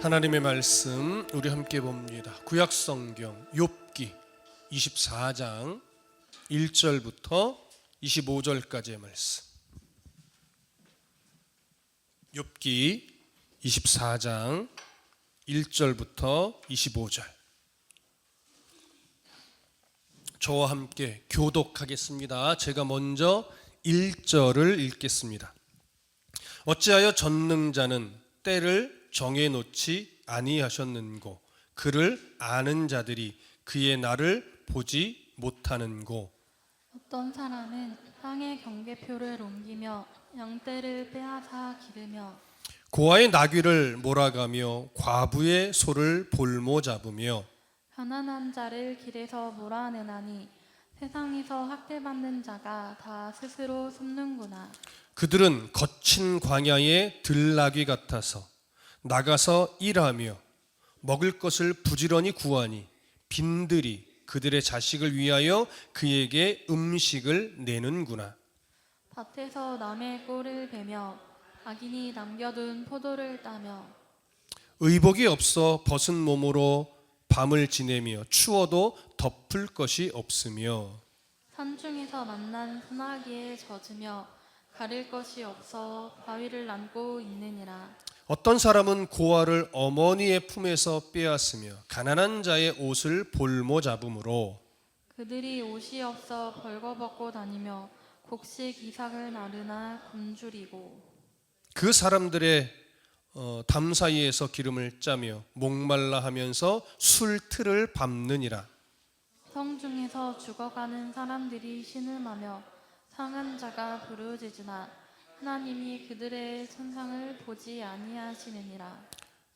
하나님의 말씀 우리 함께 봅니다. 구약성경 욥기 24장 1절부터 25절까지의 말씀. 욥기 24장 1절부터 25절. 저와 함께 교독하겠습니다. 제가 먼저 1절을 읽겠습니다. 어찌하여 전능자는 때를 정해놓지 아니하셨는고, 그를 아는 자들이 그의 날을 보지 못하는고. 어떤 사람은 땅의 경계표를 옮기며 양떼를 빼앗아 기르며 고아의 나귀를 몰아가며 과부의 소를 볼모 잡으며 가난한 자를 길에서 몰아내나니 세상에서 학대받는 자가 다 스스로 숨는구나. 그들은 거친 광야의 들나귀 같아서 나가서 일하며 먹을 것을 부지런히 구하니 빈들이 그들의 자식을 위하여 그에게 음식을 내는구나. 밭에서 남의 꼴을 베며 악인이 남겨둔 포도를 따며 의복이 없어 벗은 몸으로 밤을 지내며 추워도 덮을 것이 없으며 산중에서 만난 소나기에 젖으며 가릴 것이 없어 바위를 안고 있느니라. 어떤 사람은 고아를 어머니의 품에서 빼앗으며 가난한 자의 옷을 볼모 잡음으로 그들이 옷이 없어 벌거벗고 다니며 곡식 이삭을 나르나 굶주리고 그 사람들의 담 사이에서 기름을 짜며 목말라 하면서 술틀을 밟느니라. 성중에서 죽어가는 사람들이 신음하며 상한 자가 부르짖으나 하나님이 그들의 손상을 보지 아니하시느니라.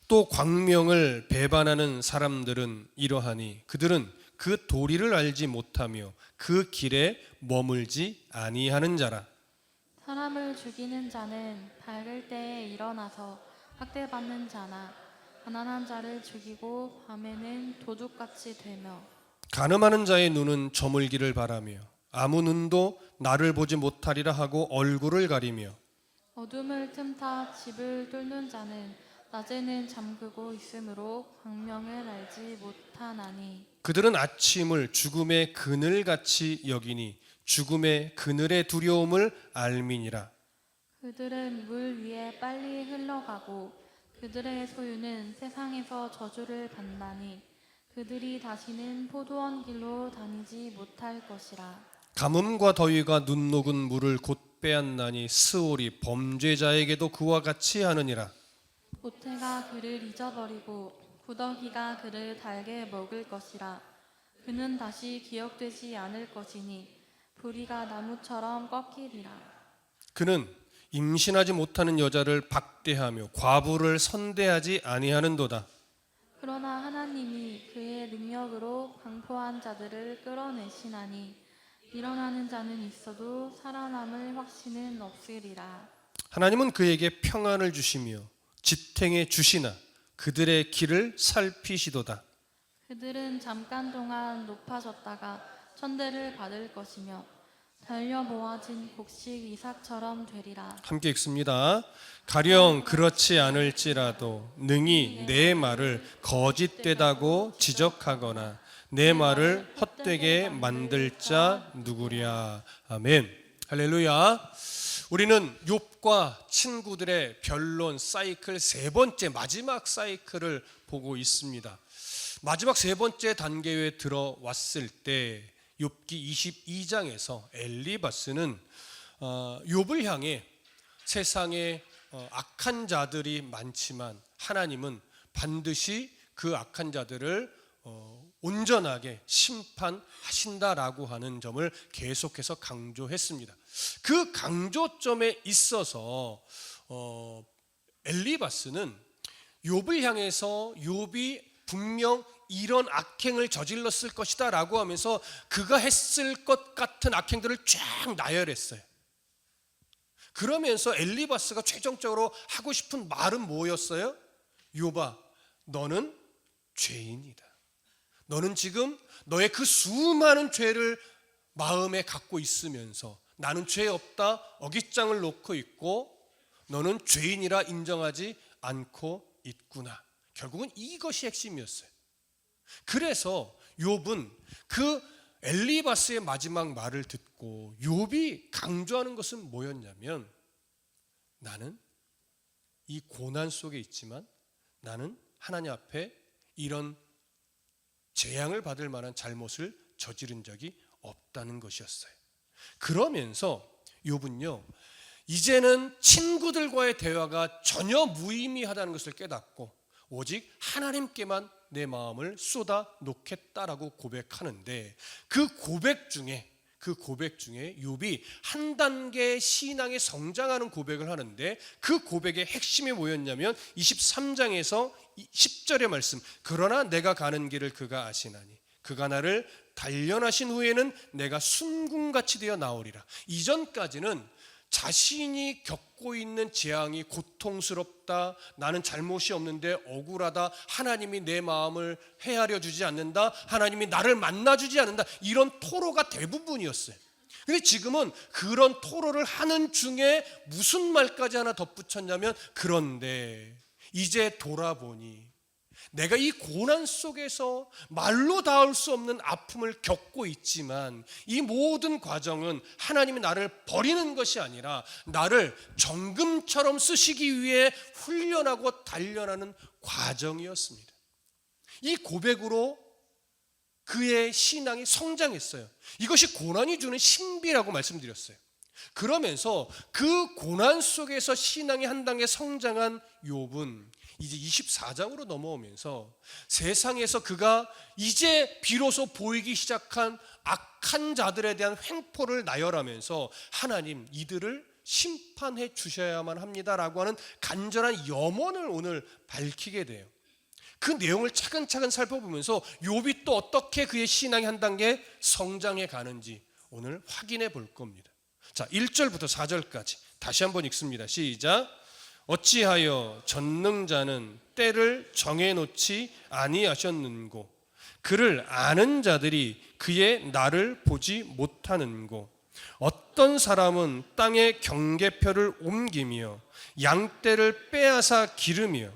또 광명을 배반하는 사람들은 이러하니 그들은 그 도리를 알지 못하며 그 길에 머물지 아니하는 자라. 사람을 죽이는 자는 밝을 때에 일어나서 학대받는 자나 가난한 자를 죽이고 밤에는 도둑같이 되며 간음하는 자의 눈은 저물기를 바라며 아무 눈도 나를 보지 못하리라 하고 얼굴을 가리며 어둠을 틈타 집을 뚫는 자는 낮에는 잠그고 있으므로 광명을 알지 못하나니 그들은 아침을 죽음의 그늘같이 여기니 죽음의 그늘의 두려움을 알미니라. 그들은 물 위에 빨리 흘러가고 그들의 소유는 세상에서 저주를 받나니 그들이 다시는 포도원 길로 다니지 못할 것이라. 가뭄과 더위가 눈 녹은 물을 곧 빼앗나니 스올이 범죄자에게도 그와 같이 하느니라. 모태가 그를 잊어버리고 구더기가 그를 달게 먹을 것이라. 그는 다시 기억되지 않을 것이니 부리가 나무처럼 꺾이리라. 그는 임신하지 못하는 여자를 박대하며 과부를 선대하지 아니하는도다. 그러나 하나님이 그의 능력으로 강포한 자들을 끌어내시나니 일어나는 자는 있어도 살아남을 확신은 없으리라. 하나님은 그에게 평안을 주시며 지탱해 주시나 그들의 길을 살피시도다. 그들은 잠깐 동안 높아졌다가 천대를 받을 것이며 달려 모아진 곡식 이삭처럼 되리라. 함께 읽습니다. 가령 그렇지 않을지라도 능히 내 말을 거짓되다고 지적하거나 내 말을 헛되게 만들 자 누구랴. 아멘. 할렐루야. 우리는 욥과 친구들의 변론 사이클 세 번째 마지막 사이클을 보고 있습니다. 마지막 세 번째 단계에 들어왔을 때 욥기 22장에서 엘리바스는 욥을 향해 세상에 악한 자들이 많지만 하나님은 반드시 그 악한 자들을 온전하게 심판하신다라고 하는 점을 계속해서 강조했습니다. 그 강조점에 있어서 엘리바스는 욥을 향해서 욥이 분명 이런 악행을 저질렀을 것이다 라고 하면서 그가 했을 것 같은 악행들을 쫙 나열했어요. 그러면서 엘리바스가 최종적으로 하고 싶은 말은 뭐였어요? 욥아, 너는 죄인이다. 너는 지금 너의 그 수많은 죄를 마음에 갖고 있으면서 나는 죄 없다 어깃장을 놓고 있고 너는 죄인이라 인정하지 않고 있구나. 결국은 이것이 핵심이었어요. 그래서 욥은 그 엘리바스의 마지막 말을 듣고 욥이 강조하는 것은 뭐였냐면, 나는 이 고난 속에 있지만 나는 하나님 앞에 이런 재앙을 받을 만한 잘못을 저지른 적이 없다는 것이었어요. 그러면서 욥은요, 이제는 친구들과의 대화가 전혀 무의미하다는 것을 깨닫고 오직 하나님께만 내 마음을 쏟아 놓겠다라고 고백하는데, 그 고백 중에 욥이 한 단계 신앙에 성장하는 고백을 하는데, 그 고백의 핵심이 뭐였냐면 23장에서 10절의 말씀, 그러나 내가 가는 길을 그가 아시나니 그가 나를 단련하신 후에는 내가 순금같이 되어 나오리라. 이전까지는 자신이 겪고 있는 재앙이 고통스럽다, 나는 잘못이 없는데 억울하다, 하나님이 내 마음을 헤아려 주지 않는다, 하나님이 나를 만나주지 않는다, 이런 토로가 대부분이었어요. 근데 지금은 그런 토로를 하는 중에 무슨 말까지 하나 덧붙였냐면, 그런데 이제 돌아보니 내가 이 고난 속에서 말로 닿을 수 없는 아픔을 겪고 있지만, 이 모든 과정은 하나님이 나를 버리는 것이 아니라 나를 정금처럼 쓰시기 위해 훈련하고 단련하는 과정이었습니다. 이 고백으로 그의 신앙이 성장했어요. 이것이 고난이 주는 신비라고 말씀드렸어요. 그러면서 그 고난 속에서 신앙이 한 단계 성장한 욥은 이제 24장으로 넘어오면서 세상에서 그가 이제 비로소 보이기 시작한 악한 자들에 대한 횡포를 나열하면서, 하나님 이들을 심판해 주셔야만 합니다라고 하는 간절한 염원을 오늘 밝히게 돼요. 그 내용을 차근차근 살펴보면서 욥이 또 어떻게 그의 신앙이 한 단계 성장해 가는지 오늘 확인해 볼 겁니다. 자, 1절부터 4절까지 다시 한번 읽습니다. 시작. 어찌하여 전능자는 때를 정해놓지 아니하셨는고, 그를 아는 자들이 그의 날을 보지 못하는고, 어떤 사람은 땅의 경계표를 옮기며 양떼를 빼앗아 기르며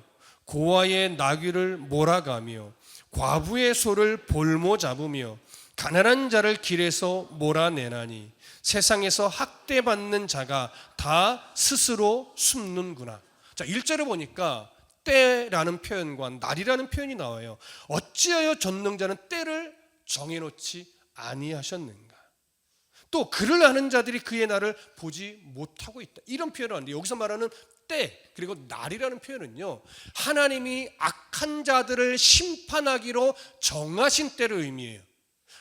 고아의 나귀를 몰아가며 과부의 소를 볼모 잡으며 가난한 자를 길에서 몰아내나니 세상에서 학대받는 자가 다 스스로 숨는구나. 자, 1절에 보니까 때라는 표현과 날이라는 표현이 나와요. 어찌하여 전능자는 때를 정해놓지 아니하셨는가. 또 그를 아는 자들이 그의 날을 보지 못하고 있다, 이런 표현을 하는데, 여기서 말하는 때 그리고 날이라는 표현은요, 하나님이 악한 자들을 심판하기로 정하신 때를 의미해요.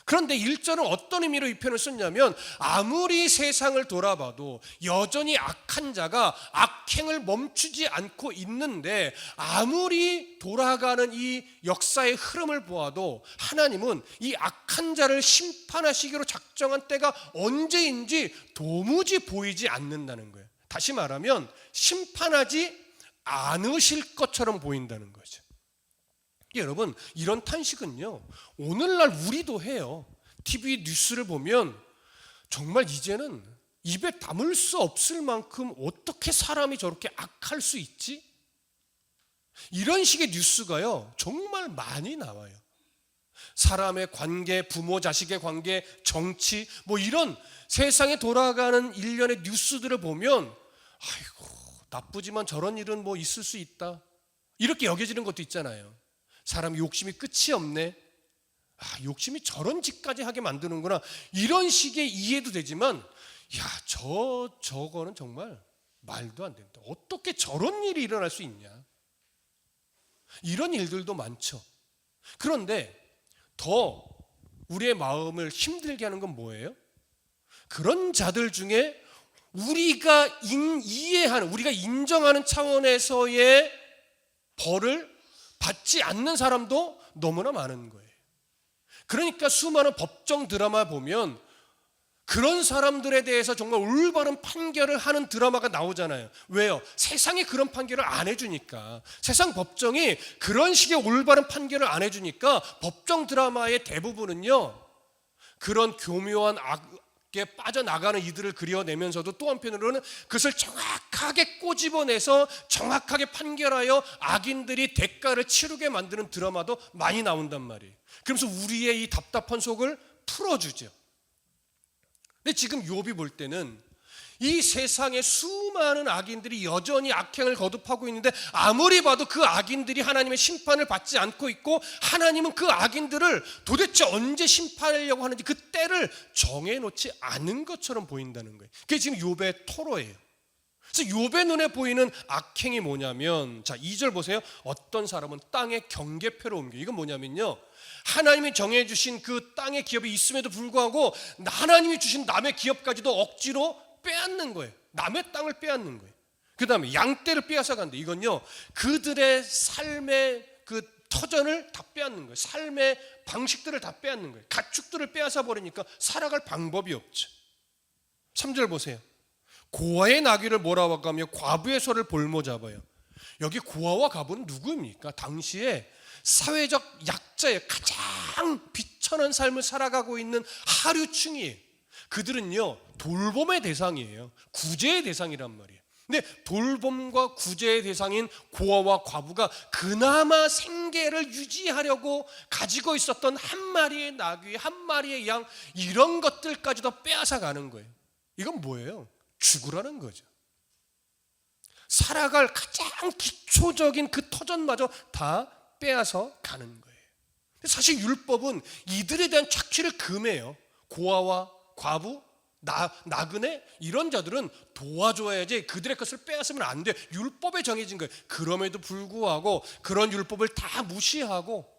그런데 1절은 어떤 의미로 이 표현을 썼냐면, 아무리 세상을 돌아봐도 여전히 악한 자가 악행을 멈추지 않고 있는데, 아무리 돌아가는 이 역사의 흐름을 보아도 하나님은 이 악한 자를 심판하시기로 작정한 때가 언제인지 도무지 보이지 않는다는 거예요. 다시 말하면 심판하지 않으실 것처럼 보인다는 거죠. 여러분, 이런 탄식은요, 오늘날 우리도 해요. TV 뉴스를 보면 정말 이제는 입에 담을 수 없을 만큼 어떻게 사람이 저렇게 악할 수 있지? 이런 식의 뉴스가요, 정말 많이 나와요. 사람의 관계, 부모 자식의 관계, 정치, 뭐 이런 세상에 돌아가는 일련의 뉴스들을 보면, 아이고 나쁘지만 저런 일은 뭐 있을 수 있다, 이렇게 여겨지는 것도 있잖아요. 사람 욕심이 끝이 없네, 욕심이 저런 짓까지 하게 만드는구나, 이런 식의 이해도 되지만, 저거는 정말 말도 안 된다, 어떻게 저런 일이 일어날 수 있냐, 이런 일들도 많죠. 그런데 더 우리의 마음을 힘들게 하는 건 뭐예요? 그런 자들 중에 우리가 이해하는, 우리가 인정하는 차원에서의 벌을 받지 않는 사람도 너무나 많은 거예요. 그러니까 수많은 법정 드라마 보면 그런 사람들에 대해서 정말 올바른 판결을 하는 드라마가 나오잖아요. 왜요? 세상이 그런 판결을 안 해주니까. 세상 법정이 그런 식의 올바른 판결을 안 해주니까 법정 드라마의 대부분은요, 그런 교묘한 빠져나가는 이들을 그려내면서도 또 한편으로는 그것을 정확하게 꼬집어내서 정확하게 판결하여 악인들이 대가를 치르게 만드는 드라마도 많이 나온단 말이에요. 그러면서 우리의 이 답답한 속을 풀어주죠. 근데 지금 욥이 볼 때는 이 세상에 수많은 악인들이 여전히 악행을 거듭하고 있는데 아무리 봐도 그 악인들이 하나님의 심판을 받지 않고 있고 하나님은 그 악인들을 도대체 언제 심판하려고 하는지 그 때를 정해놓지 않은 것처럼 보인다는 거예요. 그게 지금 욥의 토로예요. 그래서 욥의 눈에 보이는 악행이 뭐냐면, 자 2절 보세요. 어떤 사람은 땅의 경계표를 옮겨. 이건 뭐냐면요, 하나님이 정해주신 그 땅의 기업이 있음에도 불구하고 하나님이 주신 남의 기업까지도 억지로 빼앗는 거예요. 남의 땅을 빼앗는 거예요. 그 다음에 양떼를 빼앗아 간다. 이건요, 그들의 삶의 그 터전을 다 빼앗는 거예요. 삶의 방식들을 다 빼앗는 거예요. 가축들을 빼앗아 버리니까 살아갈 방법이 없죠. 3절 보세요. 고아의 나귀를 몰아가며 과부의 소를 볼모 잡아요. 여기 고아와 과부는 누구입니까? 당시에 사회적 약자예요. 가장 비천한 삶을 살아가고 있는 하류층이에요. 그들은요 돌봄의 대상이에요. 구제의 대상이란 말이에요. 근데 돌봄과 구제의 대상인 고아와 과부가 그나마 생계를 유지하려고 가지고 있었던 한 마리의 나귀, 한 마리의 양, 이런 것들까지도 빼앗아 가는 거예요. 이건 뭐예요? 죽으라는 거죠. 살아갈 가장 기초적인 그 터전마저 다 빼앗아 가는 거예요. 사실 율법은 이들에 대한 착취를 금해요. 고아와 과부, 나그네 이런 자들은 도와줘야지 그들의 것을 빼앗으면 안 돼요. 율법에 정해진 거예요. 그럼에도 불구하고 그런 율법을 다 무시하고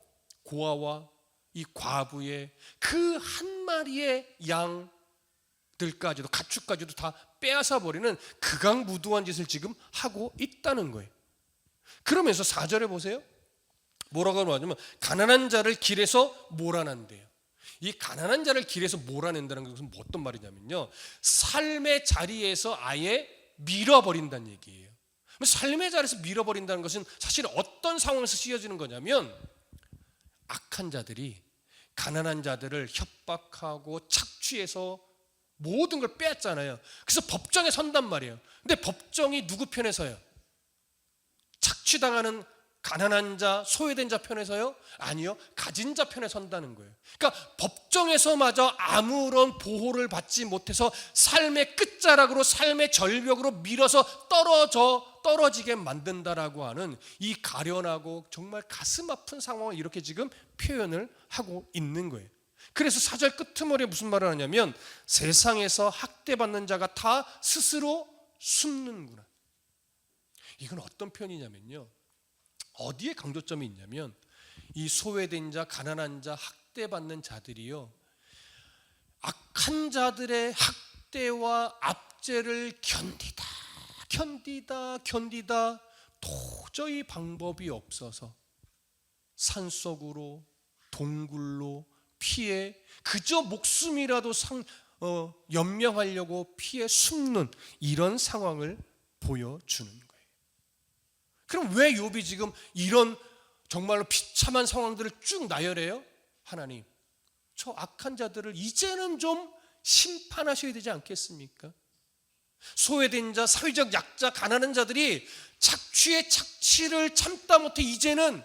고아와 이 과부의 그 한 마리의 양들까지도 가축까지도 다 빼앗아 버리는 극악무도한 짓을 지금 하고 있다는 거예요. 그러면서 4절에 보세요. 뭐라고 하냐면 가난한 자를 길에서 몰아낸대요. 이 가난한 자를 길에서 몰아낸다는 것은 어떤 말이냐면요, 삶의 자리에서 아예 밀어버린다는 얘기예요. 삶의 자리에서 밀어버린다는 것은 사실 어떤 상황에서 쓰여지는 거냐면, 악한 자들이 가난한 자들을 협박하고 착취해서 모든 걸 빼앗잖아요. 그래서 법정에 선단 말이에요. 근데 법정이 누구 편에 서요? 착취당하는 가난한 자, 소외된 자 편에서요? 아니요, 가진 자 편에 선다는 거예요. 그러니까 법정에서마저 아무런 보호를 받지 못해서 삶의 끝자락으로, 삶의 절벽으로 밀어서 떨어지게 만든다라고 하는 이 가련하고 정말 가슴 아픈 상황을 이렇게 지금 표현을 하고 있는 거예요. 그래서 4절 끄트머리에 무슨 말을 하냐면, 세상에서 학대받는 자가 다 스스로 숨는구나. 이건 어떤 표현이냐면요, 어디에 강조점이 있냐면, 이 소외된 자, 가난한 자, 학대받는 자들이요, 악한 자들의 학대와 압제를 견디다 도저히 방법이 없어서 산속으로 동굴로 피해 그저 목숨이라도 연명하려고 피해 숨는 이런 상황을 보여주는 거예요. 그럼 왜 욥이 지금 이런 정말로 비참한 상황들을 쭉 나열해요? 하나님, 저 악한 자들을 이제는 좀 심판하셔야 되지 않겠습니까? 소외된 자, 사회적 약자, 가난한 자들이 착취의 착취를 참다 못해 이제는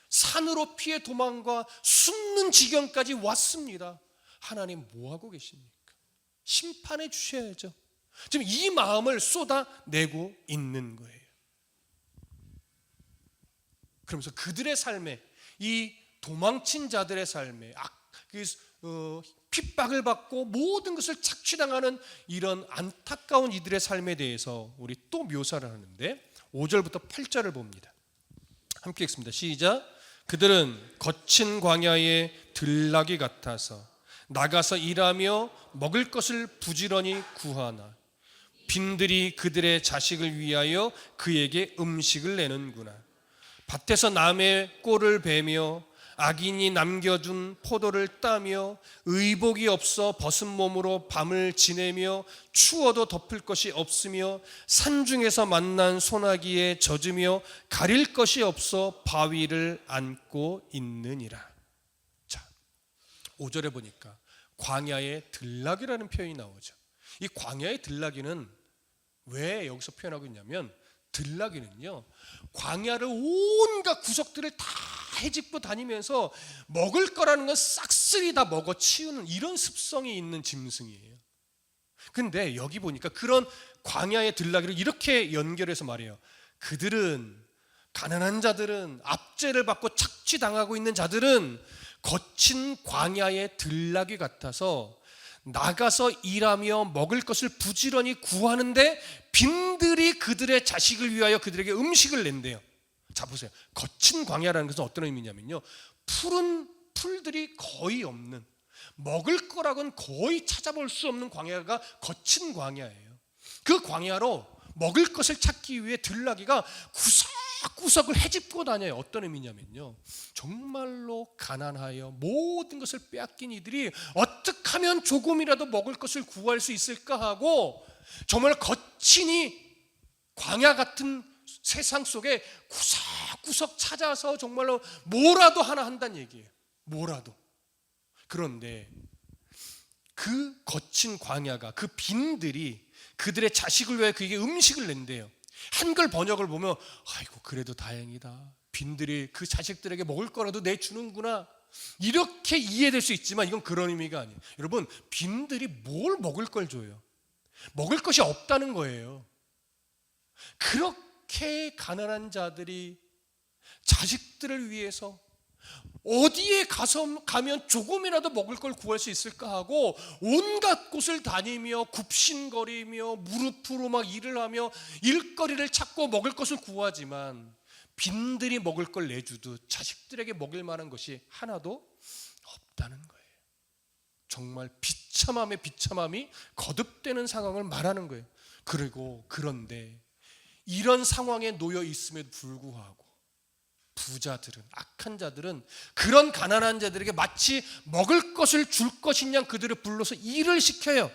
산으로 피해 도망가 숨는 지경까지 왔습니다. 하나님 뭐 하고 계십니까? 심판해 주셔야죠. 지금 이 마음을 쏟아내고 있는 거예요. 그러면서 그들의 삶에, 이 도망친 자들의 삶에 핍박을 받고 모든 것을 착취당하는 이런 안타까운 이들의 삶에 대해서 우리 또 묘사를 하는데, 5절부터 8절을 봅니다. 함께 읽습니다. 시작. 그들은 거친 광야의 들나귀 같아서 나가서 일하며 먹을 것을 부지런히 구하나 빈들이 그들의 자식을 위하여 그에게 음식을 내는구나. 밭에서 남의 꼴을 베며 악인이 남겨준 포도를 따며 의복이 없어 벗은 몸으로 밤을 지내며 추워도 덮을 것이 없으며 산중에서 만난 소나기에 젖으며 가릴 것이 없어 바위를 안고 있느니라. 자, 5절에 보니까 광야의 들나귀라는 표현이 나오죠. 이 광야의 들나귀는 왜 여기서 표현하고 있냐면, 들나귀는요 광야를 온갖 구석들을 다 헤집고 다니면서 먹을 거라는 건 싹쓸이 다 먹어 치우는 이런 습성이 있는 짐승이에요. 근데 여기 보니까 그런 광야의 들나귀를 이렇게 연결해서 말해요. 그들은, 가난한 자들은, 압제를 받고 착취당하고 있는 자들은 거친 광야의 들나귀 같아서 나가서 일하며 먹을 것을 부지런히 구하는데 빈들이 그들의 자식을 위하여 그들에게 음식을 낸대요. 자 보세요. 거친 광야라는 것은 어떤 의미냐면요, 푸른 풀들이 거의 없는, 먹을 거라고는 거의 찾아볼 수 없는 광야가 거친 광야예요. 그 광야로 먹을 것을 찾기 위해 들나귀가 구석구석을 헤집고 다녀요. 어떤 의미냐면요, 정말로 가난하여 모든 것을 빼앗긴 이들이 어떻게 하면 조금이라도 먹을 것을 구할 수 있을까 하고 정말 거친이 광야 같은 세상 속에 구석구석 찾아서 정말로 뭐라도 하나 한다는 얘기예요. 뭐라도. 그런데 그 거친 광야가, 그 빈들이 그들의 자식을 위해 그에게 음식을 낸대요. 한글 번역을 보면 아이고 그래도 다행이다, 빈들이 그 자식들에게 먹을 거라도 내주는구나, 이렇게 이해될 수 있지만 이건 그런 의미가 아니에요. 여러분, 빈들이 뭘 먹을 걸 줘요? 먹을 것이 없다는 거예요. 그렇게 가난한 자들이 자식들을 위해서 어디에 가면 조금이라도 먹을 걸 구할 수 있을까 하고 온갖 곳을 다니며 굽신거리며 무릎으로 막 일을 하며 일거리를 찾고 먹을 것을 구하지만 빈들이 먹을 걸 내주듯 자식들에게 먹일 만한 것이 하나도 없다는 거예요. 정말 비참함의 비참함이 거듭되는 상황을 말하는 거예요. 그런데 이런 상황에 놓여 있음에도 불구하고 부자들은, 악한 자들은 그런 가난한 자들에게 마치 먹을 것을 줄 것인 양 그들을 불러서 일을 시켜요.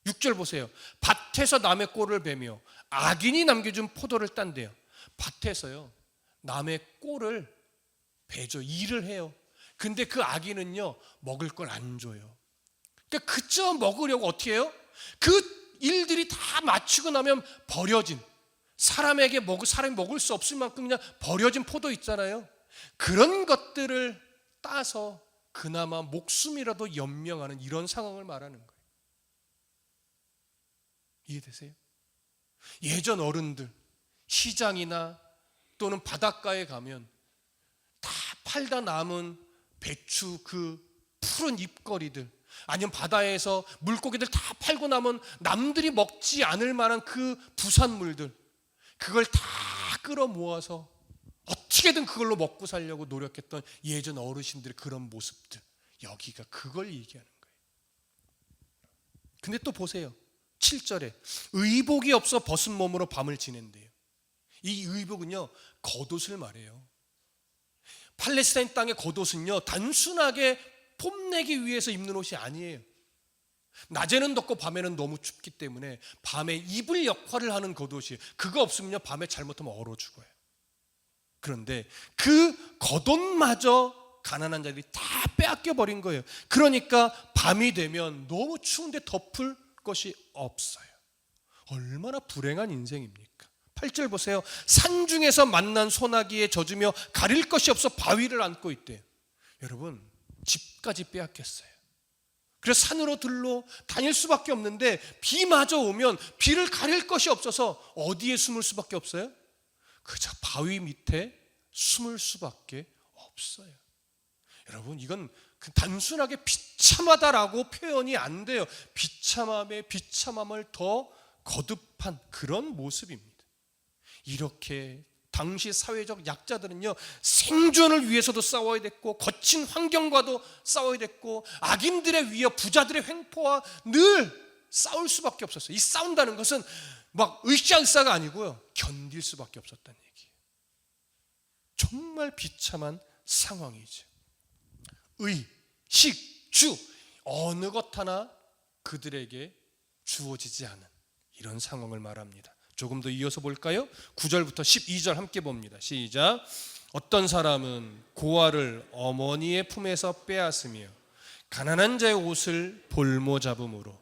6절 보세요. 밭에서 남의 꼴을 베며 악인이 남겨준 포도를 딴대요. 밭에서요 남의 꼴을 베죠. 일을 해요. 근데 그 악인은요 먹을 걸 안 줘요. 그러니까 그저 먹으려고 어떻게 해요? 그 일들이 다 마치고 나면 버려진, 사람이 먹을 수 없을 만큼 그냥 버려진 포도 있잖아요. 그런 것들을 따서 그나마 목숨이라도 연명하는 이런 상황을 말하는 거예요. 이해되세요? 예전 어른들 시장이나 또는 바닷가에 가면 다 팔다 남은 배추 그 푸른 잎거리들, 아니면 바다에서 물고기들 다 팔고 남은 남들이 먹지 않을 만한 그 부산물들, 그걸 다 끌어 모아서 어떻게든 그걸로 먹고 살려고 노력했던 예전 어르신들의 그런 모습들, 여기가 그걸 얘기하는 거예요. 근데 또 보세요. 7절에 의복이 없어 벗은 몸으로 밤을 지낸대요. 이 의복은요 겉옷을 말해요. 팔레스타인 땅의 겉옷은요 단순하게 뽐내기 위해서 입는 옷이 아니에요. 낮에는 덥고 밤에는 너무 춥기 때문에 밤에 입을 역할을 하는 겉옷이에요. 그거 없으면요 밤에 잘못하면 얼어 죽어요. 그런데 그 겉옷마저 가난한 자들이 다 빼앗겨 버린 거예요. 그러니까 밤이 되면 너무 추운데 덮을 것이 없어요. 얼마나 불행한 인생입니까? 8절 보세요. 산중에서 만난 소나기에 젖으며 가릴 것이 없어 바위를 안고 있대요. 여러분, 집까지 빼앗겼어요. 그래서 산으로 들러 다닐 수밖에 없는데 비마저 오면 비를 가릴 것이 없어서 어디에 숨을 수밖에 없어요? 그저 바위 밑에 숨을 수밖에 없어요. 여러분, 이건 단순하게 비참하다라고 표현이 안 돼요. 비참함에 비참함을 더 거듭한 그런 모습입니다. 이렇게 당시 사회적 약자들은요 생존을 위해서도 싸워야 됐고 거친 환경과도 싸워야 됐고 악인들에 위해 부자들의 횡포와 늘 싸울 수밖에 없었어요. 이 싸운다는 것은 막 으쌰으쌰가 아니고요 견딜 수밖에 없었다는 얘기예요. 정말 비참한 상황이죠. 의, 식, 주 어느 것 하나 그들에게 주어지지 않은 이런 상황을 말합니다. 조금 더 이어서 볼까요? 9절부터 12절 함께 봅니다. 시작. 어떤 사람은 고아를 어머니의 품에서 빼앗으며 가난한 자의 옷을 볼모 잡음으로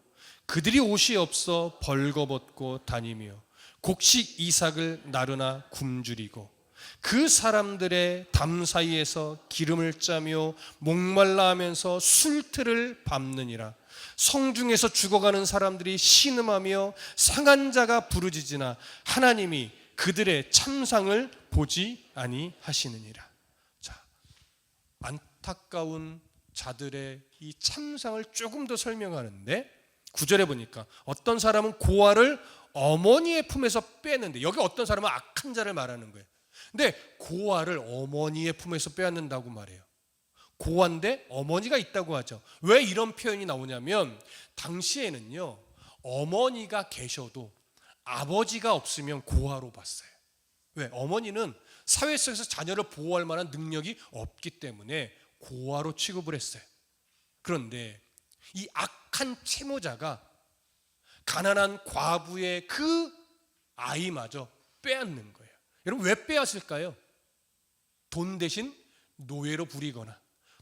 그들이 옷이 없어 벌거벗고 다니며 곡식 이삭을 나르나 굶주리고 그 사람들의 담 사이에서 기름을 짜며 목말라 하면서 술틀을 밟느니라. 성중에서 죽어가는 사람들이 신음하며 상한 자가 부르짖으나 하나님이 그들의 참상을 보지 아니하시느니라. 자, 안타까운 자들의 이 참상을 조금 더 설명하는데 9절에 보니까 어떤 사람은 고아를 어머니의 품에서 빼는데, 여기 어떤 사람은 악한 자를 말하는 거예요. 근데 고아를 어머니의 품에서 빼앗는다고 말해요. 고아인데 어머니가 있다고 하죠. 왜 이런 표현이 나오냐면 당시에는요, 어머니가 계셔도 아버지가 없으면 고아로 봤어요. 왜? 어머니는 사회 속에서 자녀를 보호할 만한 능력이 없기 때문에 고아로 취급을 했어요. 그런데 이 악한 채무자가 가난한 과부의 그 아이마저 빼앗는 거예요. 여러분, 왜 빼앗을까요? 돈 대신 노예로 부리거나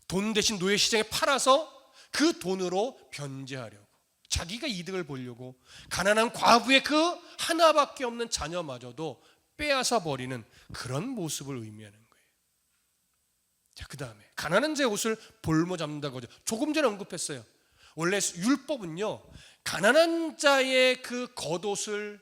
돈 대신 노예 시장에 팔아서 그 돈으로 변제하려고, 자기가 이득을 보려고 가난한 과부의 그 하나밖에 없는 자녀마저도 빼앗아 버리는 그런 모습을 의미하는 거예요. 자, 그 다음에 가난한 자의 옷을 볼모 잡는다고 하죠. 조금 전에 언급했어요. 원래 율법은요, 가난한 자의 그 겉옷을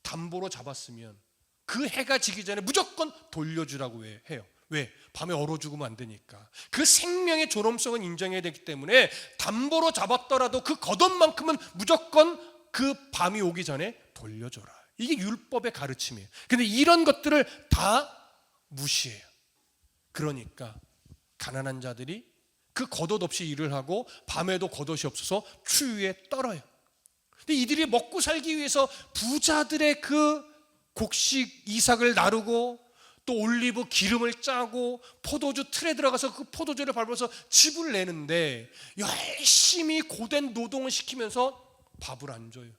담보로 잡았으면 그 해가 지기 전에 무조건 돌려주라고 해요. 왜? 밤에 얼어 죽으면 안 되니까. 그 생명의 존엄성은 인정해야 되기 때문에 담보로 잡았더라도 그 겉옷만큼은 무조건 그 밤이 오기 전에 돌려줘라. 이게 율법의 가르침이에요. 근데 이런 것들을 다 무시해요. 그러니까 가난한 자들이 그 겉옷 없이 일을 하고 밤에도 겉옷이 없어서 추위에 떨어요. 근데 이들이 먹고 살기 위해서 부자들의 그 곡식 이삭을 나르고 또 올리브 기름을 짜고 포도주 틀에 들어가서 그 포도주를 밟아서 즙을 내는데 열심히 고된 노동을 시키면서 밥을 안 줘요.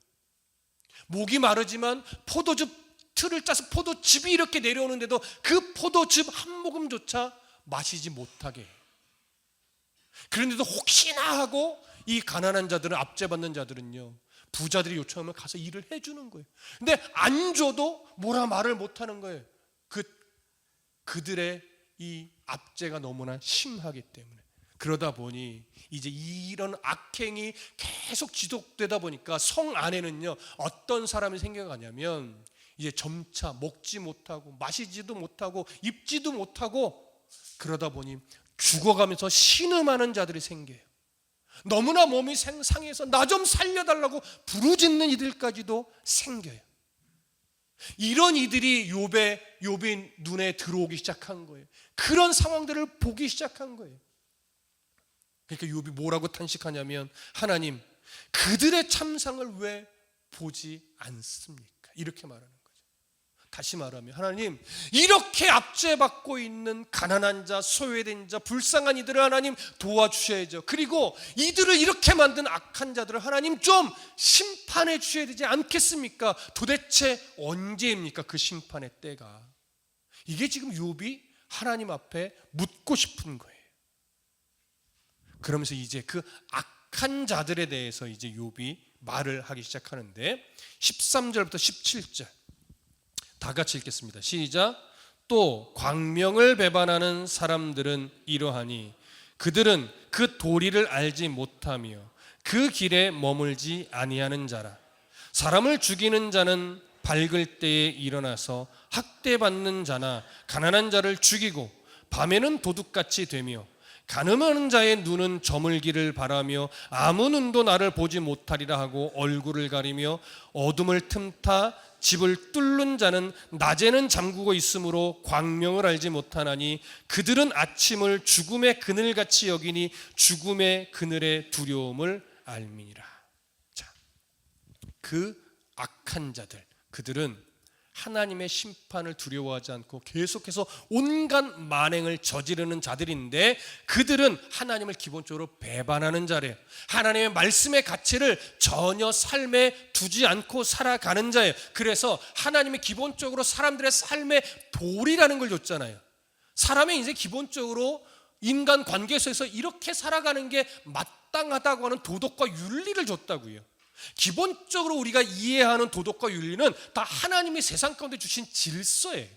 목이 마르지만 포도주 틀을 짜서 포도즙이 이렇게 내려오는데도 그 포도즙 한 모금조차 마시지 못하게 해요. 그런데도 혹시나 하고 이 가난한 자들은, 압제받는 자들은요, 부자들이 요청하면 가서 일을 해주는 거예요. 근데 안 줘도 뭐라 말을 못하는 거예요. 그들의 이 압제가 너무나 심하기 때문에. 그러다 보니 이제 이런 악행이 계속 지속되다 보니까 성 안에는요, 어떤 사람이 생겨가냐면 이제 점차 먹지 못하고 마시지도 못하고 입지도 못하고 그러다 보니 죽어가면서 신음하는 자들이 생겨요. 너무나 몸이 상해서 나 좀 살려달라고 부르짖는 이들까지도 생겨요. 이런 이들이 욥의 눈에 들어오기 시작한 거예요. 그런 상황들을 보기 시작한 거예요. 그러니까 욥이 뭐라고 탄식하냐면, 하나님, 그들의 참상을 왜 보지 않습니까? 이렇게 말하는 거죠. 다시 말하면, 하나님, 이렇게 압제받고 있는 가난한 자, 소외된 자, 불쌍한 이들을 하나님 도와주셔야죠. 그리고 이들을 이렇게 만든 악한 자들을 하나님 좀 심판해 주셔야 되지 않겠습니까? 도대체 언제입니까? 그 심판의 때가. 이게 지금 욥이 하나님 앞에 묻고 싶은 거예요. 그러면서 이제 그 악한 자들에 대해서 이제 욥이 말을 하기 시작하는데 13절부터 17절 다 같이 읽겠습니다. 시작. 또 광명을 배반하는 사람들은 이러하니 그들은 그 도리를 알지 못하며 그 길에 머물지 아니하는 자라. 사람을 죽이는 자는 밝을 때에 일어나서 학대받는 자나 가난한 자를 죽이고 밤에는 도둑같이 되며 가늠하는 자의 눈은 저물기를 바라며 아무 눈도 나를 보지 못하리라 하고 얼굴을 가리며 어둠을 틈타 집을 뚫는 자는 낮에는 잠그고 있으므로 광명을 알지 못하나니 그들은 아침을 죽음의 그늘같이 여기니 죽음의 그늘의 두려움을 알미니라. 자, 그 악한 자들, 그들은 하나님의 심판을 두려워하지 않고 계속해서 온갖 만행을 저지르는 자들인데 그들은 하나님을 기본적으로 배반하는 자래요. 하나님의 말씀의 가치를 전혀 삶에 두지 않고 살아가는 자예요. 그래서 하나님이 기본적으로 사람들의 삶의 도리라는 걸 줬잖아요. 사람의 인생 기본적으로 인간 관계에서 이렇게 살아가는 게 마땅하다고 하는 도덕과 윤리를 줬다고요. 기본적으로 우리가 이해하는 도덕과 윤리는 다 하나님이 세상 가운데 주신 질서예요.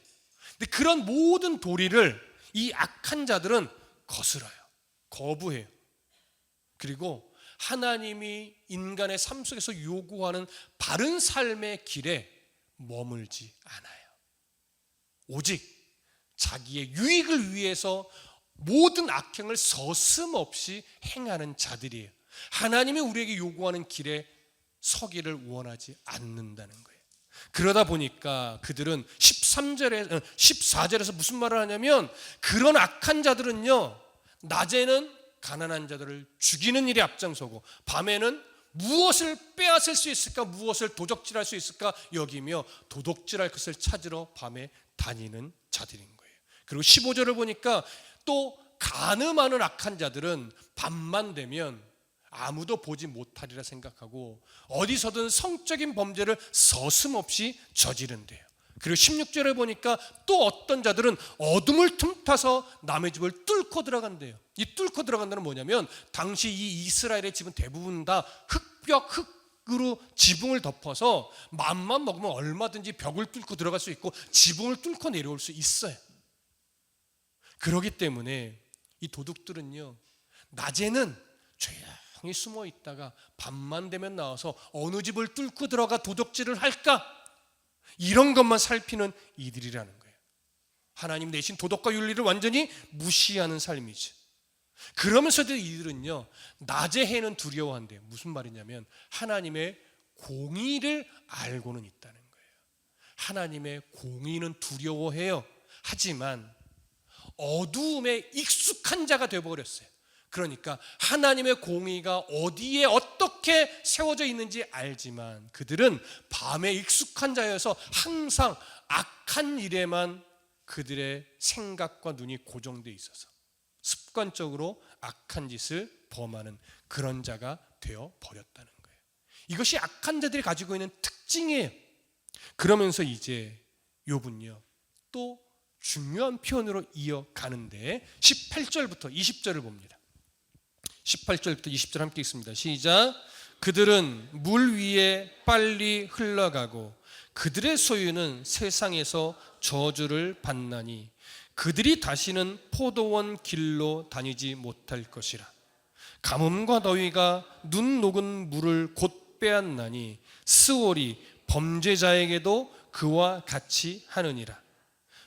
근데 그런 모든 도리를 이 악한 자들은 거스러요. 거부해요. 그리고 하나님이 인간의 삶 속에서 요구하는 바른 삶의 길에 머물지 않아요. 오직 자기의 유익을 위해서 모든 악행을 서슴없이 행하는 자들이에요. 하나님이 우리에게 요구하는 길에 서기를 원하지 않는다는 거예요. 그러다 보니까 그들은 14절에서 무슨 말을 하냐면, 그런 악한 자들은요, 낮에는 가난한 자들을 죽이는 일에 앞장서고 밤에는 무엇을 빼앗을 수 있을까, 무엇을 도적질할 수 있을까 여기며 도둑질할 것을 찾으러 밤에 다니는 자들인 거예요. 그리고 15절을 보니까 또 간음하는 악한 자들은 밤만 되면 아무도 보지 못하리라 생각하고 어디서든 성적인 범죄를 서슴없이 저지른대요. 그리고 16절에 보니까 또 어떤 자들은 어둠을 틈타서 남의 집을 뚫고 들어간대요. 이 뚫고 들어간다는 뭐냐면, 당시 이 이스라엘의 집은 대부분 다 흙으로 지붕을 덮어서 맘만 먹으면 얼마든지 벽을 뚫고 들어갈 수 있고 지붕을 뚫고 내려올 수 있어요. 그렇기 때문에 이 도둑들은요, 낮에는 조용히 숨어 있다가 밤만 되면 나와서 어느 집을 뚫고 들어가 도둑질을 할까, 이런 것만 살피는 이들이라는 거예요. 하나님 내신 도덕과 윤리를 완전히 무시하는 삶이죠. 그러면서도 이들은요, 낮의 해는 두려워한대요. 무슨 말이냐면 하나님의 공의를 알고는 있다는 거예요. 하나님의 공의는 두려워해요. 하지만 어두움에 익숙한 자가 되어버렸어요. 그러니까 하나님의 공의가 어디에 어떻게 세워져 있는지 알지만 그들은 밤에 익숙한 자여서 항상 악한 일에만 그들의 생각과 눈이 고정되어 있어서 습관적으로 악한 짓을 범하는 그런 자가 되어 버렸다는 거예요. 이것이 악한 자들이 가지고 있는 특징이에요. 그러면서 이제 욥은요, 또 중요한 표현으로 이어가는데 18절부터 20절을 봅니다. 18절부터 20절 함께 읽습니다. 시작. 그들은 물 위에 빨리 흘러가고 그들의 소유는 세상에서 저주를 받나니 그들이 다시는 포도원 길로 다니지 못할 것이라. 가뭄과 더위가 눈 녹은 물을 곧 빼앗나니 스올이 범죄자에게도 그와 같이 하느니라.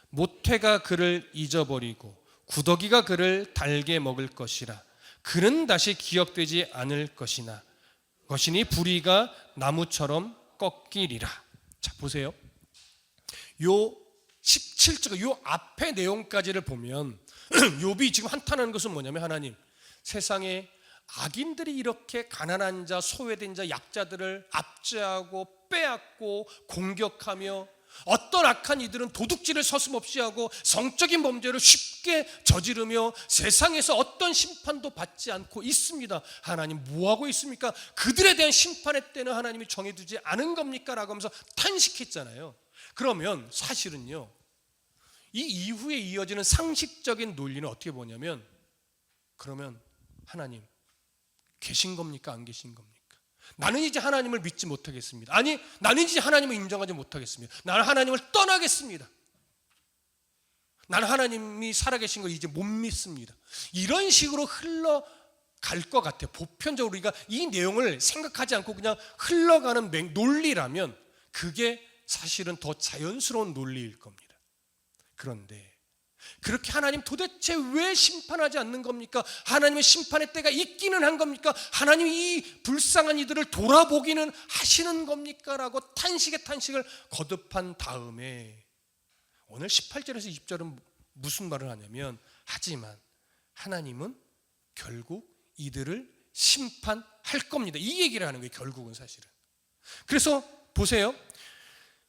모태가 그를 잊어버리고 구더기가 그를 달게 먹을 것이라. 그는 다시 기억되지 않을 것이니 부리가 나무처럼 꺾이리라. 자, 보세요. 요 17절, 요 앞의 내용까지를 보면 욥이 지금 한탄하는 것은 뭐냐면, 하나님, 세상에 악인들이 이렇게 가난한 자, 소외된 자, 약자들을 압제하고 빼앗고 공격하며 어떤 악한 이들은 도둑질을 서슴없이 하고 성적인 범죄를 쉽게 저지르며 세상에서 어떤 심판도 받지 않고 있습니다. 하나님 뭐하고 있습니까? 그들에 대한 심판의 때는 하나님이 정해두지 않은 겁니까? 라고 하면서 탄식했잖아요. 그러면 사실은요, 이 이후에 이어지는 상식적인 논리는 어떻게 보냐면, 그러면 하나님 계신 겁니까? 안 계신 겁니까? 나는 이제 하나님을 믿지 못하겠습니다. 아니, 나는 이제 하나님을 인정하지 못하겠습니다. 나는 하나님을 떠나겠습니다. 나는 하나님이 살아계신 걸 이제 못 믿습니다. 이런 식으로 흘러갈 것 같아요. 보편적으로 우리가 이 내용을 생각하지 않고 그냥 흘러가는 논리라면 그게 사실은 더 자연스러운 논리일 겁니다. 그런데 그렇게 하나님 도대체 왜 심판하지 않는 겁니까? 하나님의 심판의 때가 있기는 한 겁니까? 하나님이 이 불쌍한 이들을 돌아보기는 하시는 겁니까? 라고 탄식의 탄식을 거듭한 다음에 오늘 18절에서 20절은 무슨 말을 하냐면, 하지만 하나님은 결국 이들을 심판할 겁니다. 이 얘기를 하는 거예요, 결국은 사실은. 그래서 보세요.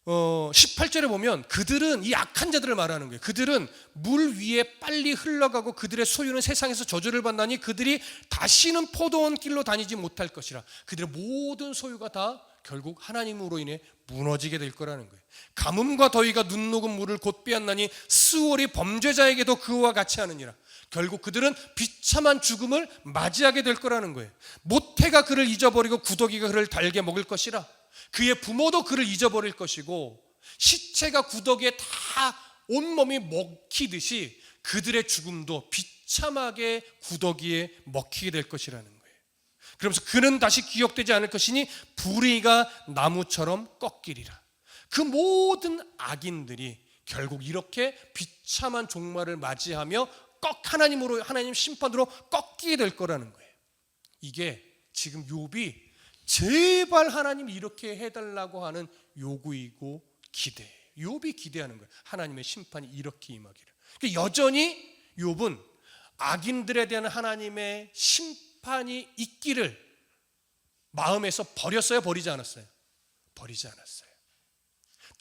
18절에 보면 그들은, 이 악한 자들을 말하는 거예요. 그들은 물 위에 빨리 흘러가고 그들의 소유는 세상에서 저주를 받나니 그들이 다시는 포도원 길로 다니지 못할 것이라. 그들의 모든 소유가 다 결국 하나님으로 인해 무너지게 될 거라는 거예요. 가뭄과 더위가 눈 녹은 물을 곧 빼앗나니 스올이 범죄자에게도 그와 같이 하느니라. 결국 그들은 비참한 죽음을 맞이하게 될 거라는 거예요. 모태가 그를 잊어버리고 구더기가 그를 달게 먹을 것이라. 그의 부모도 그를 잊어버릴 것이고 시체가 구더기에 다 온몸이 먹히듯이 그들의 죽음도 비참하게 구더기에 먹히게 될 것이라는 거예요. 그러면서 그는 다시 기억되지 않을 것이니 불의가 나무처럼 꺾이리라. 그 모든 악인들이 결국 이렇게 비참한 종말을 맞이하며 하나님 심판으로 꺾이게 될 거라는 거예요. 이게 지금 욥이 제발 하나님 이렇게 해달라고 하는 요구이고 기대예요. 욥이 기대하는 거예요. 하나님의 심판이 이렇게 임하기를. 그러니까 여전히 욥은 악인들에 대한 하나님의 심판이 있기를 마음에서 버렸어요? 버리지 않았어요? 버리지 않았어요.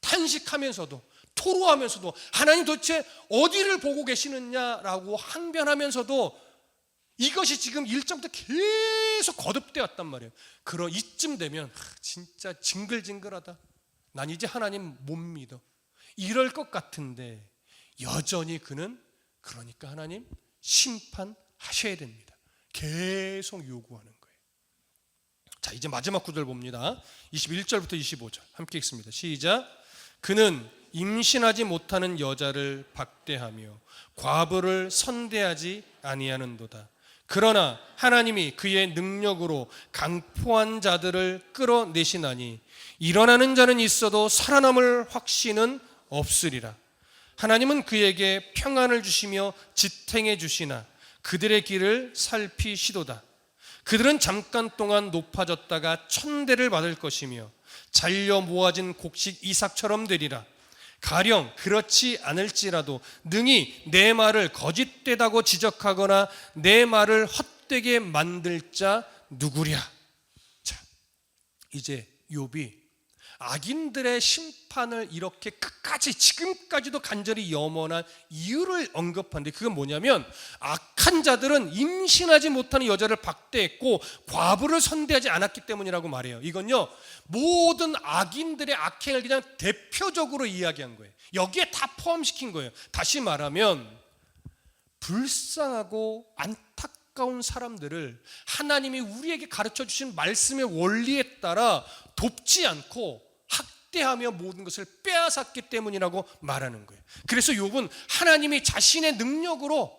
탄식하면서도 토로하면서도 하나님 도대체 어디를 보고 계시느냐라고 항변하면서도 이것이 지금 일정부터 계속 거듭되었단 말이에요. 그런 이쯤 되면 진짜 징글징글하다. 난 이제 하나님 못 믿어. 이럴 것 같은데 여전히 그는 그러니까 하나님 심판하셔야 됩니다. 계속 요구하는 거예요. 자, 이제 마지막 구절 봅니다. 21절부터 25절 함께 읽습니다. 시작. 그는 임신하지 못하는 여자를 박대하며 과부를 선대하지 아니하는도다. 그러나 하나님이 그의 능력으로 강포한 자들을 끌어내시나니 일어나는 자는 있어도 살아남을 확신은 없으리라. 하나님은 그에게 평안을 주시며 지탱해 주시나 그들의 길을 살피시도다. 그들은 잠깐 동안 높아졌다가 천대를 받을 것이며 잘려 모아진 곡식 이삭처럼 되리라. 가령 그렇지 않을지라도 능히 내 말을 거짓되다고 지적하거나 내 말을 헛되게 만들 자 누구랴. 자, 이제 욥이 악인들의 심판을 이렇게 끝까지 지금까지도 간절히 염원한 이유를 언급하는데 그건 뭐냐면 악한 자들은 임신하지 못하는 여자를 박대했고 과부를 선대하지 않았기 때문이라고 말해요. 이건요 모든 악인들의 악행을 그냥 대표적으로 이야기한 거예요. 여기에 다 포함시킨 거예요. 다시 말하면 불쌍하고 안타까운 사람들을 하나님이 우리에게 가르쳐 주신 말씀의 원리에 따라 돕지 않고 학대하며 모든 것을 빼앗았기 때문이라고 말하는 거예요. 그래서 욥은 하나님이 자신의 능력으로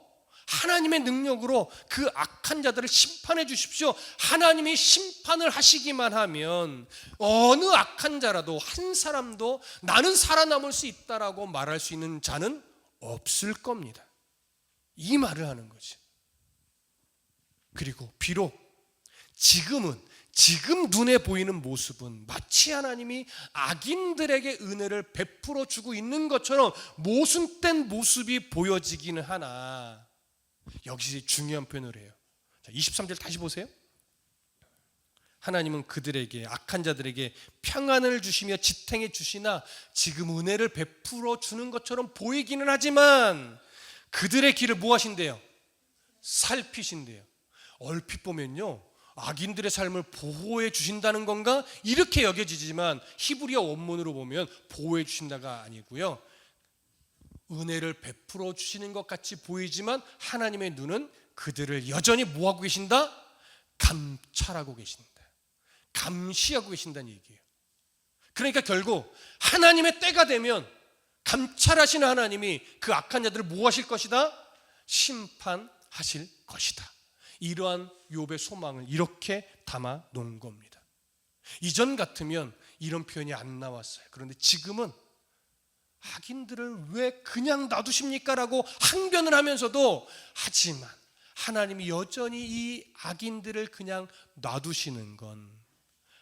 그 악한 자들을 심판해 주십시오. 하나님이 심판을 하시기만 하면 어느 악한 자라도 한 사람도 나는 살아남을 수 있다라고 말할 수 있는 자는 없을 겁니다. 이 말을 하는 거죠. 그리고 비록 지금 눈에 보이는 모습은 마치 하나님이 악인들에게 은혜를 베풀어 주고 있는 것처럼 모순된 모습이 보여지기는 하나 여기서 중요한 표현을 해요. 자, 23절 다시 보세요. 하나님은 그들에게 악한 자들에게 평안을 주시며 지탱해 주시나 지금 은혜를 베풀어 주는 것처럼 보이기는 하지만 그들의 길을 뭐 하신대요? 살피신대요. 얼핏 보면요 악인들의 삶을 보호해 주신다는 건가? 이렇게 여겨지지만 히브리어 원문으로 보면 보호해 주신다가 아니고요 은혜를 베풀어 주시는 것 같이 보이지만 하나님의 눈은 그들을 여전히 뭐하고 계신다? 감찰하고 계신다. 감시하고 계신다는 얘기예요. 그러니까 결국 하나님의 때가 되면 감찰하시는 하나님이 그 악한 자들을 뭐 하실 것이다? 심판하실 것이다. 이러한 욥의 소망을 이렇게 담아 놓은 겁니다. 이전 같으면 이런 표현이 안 나왔어요. 그런데 지금은 악인들을 왜 그냥 놔두십니까? 라고 항변을 하면서도 하지만 하나님이 여전히 이 악인들을 그냥 놔두시는 건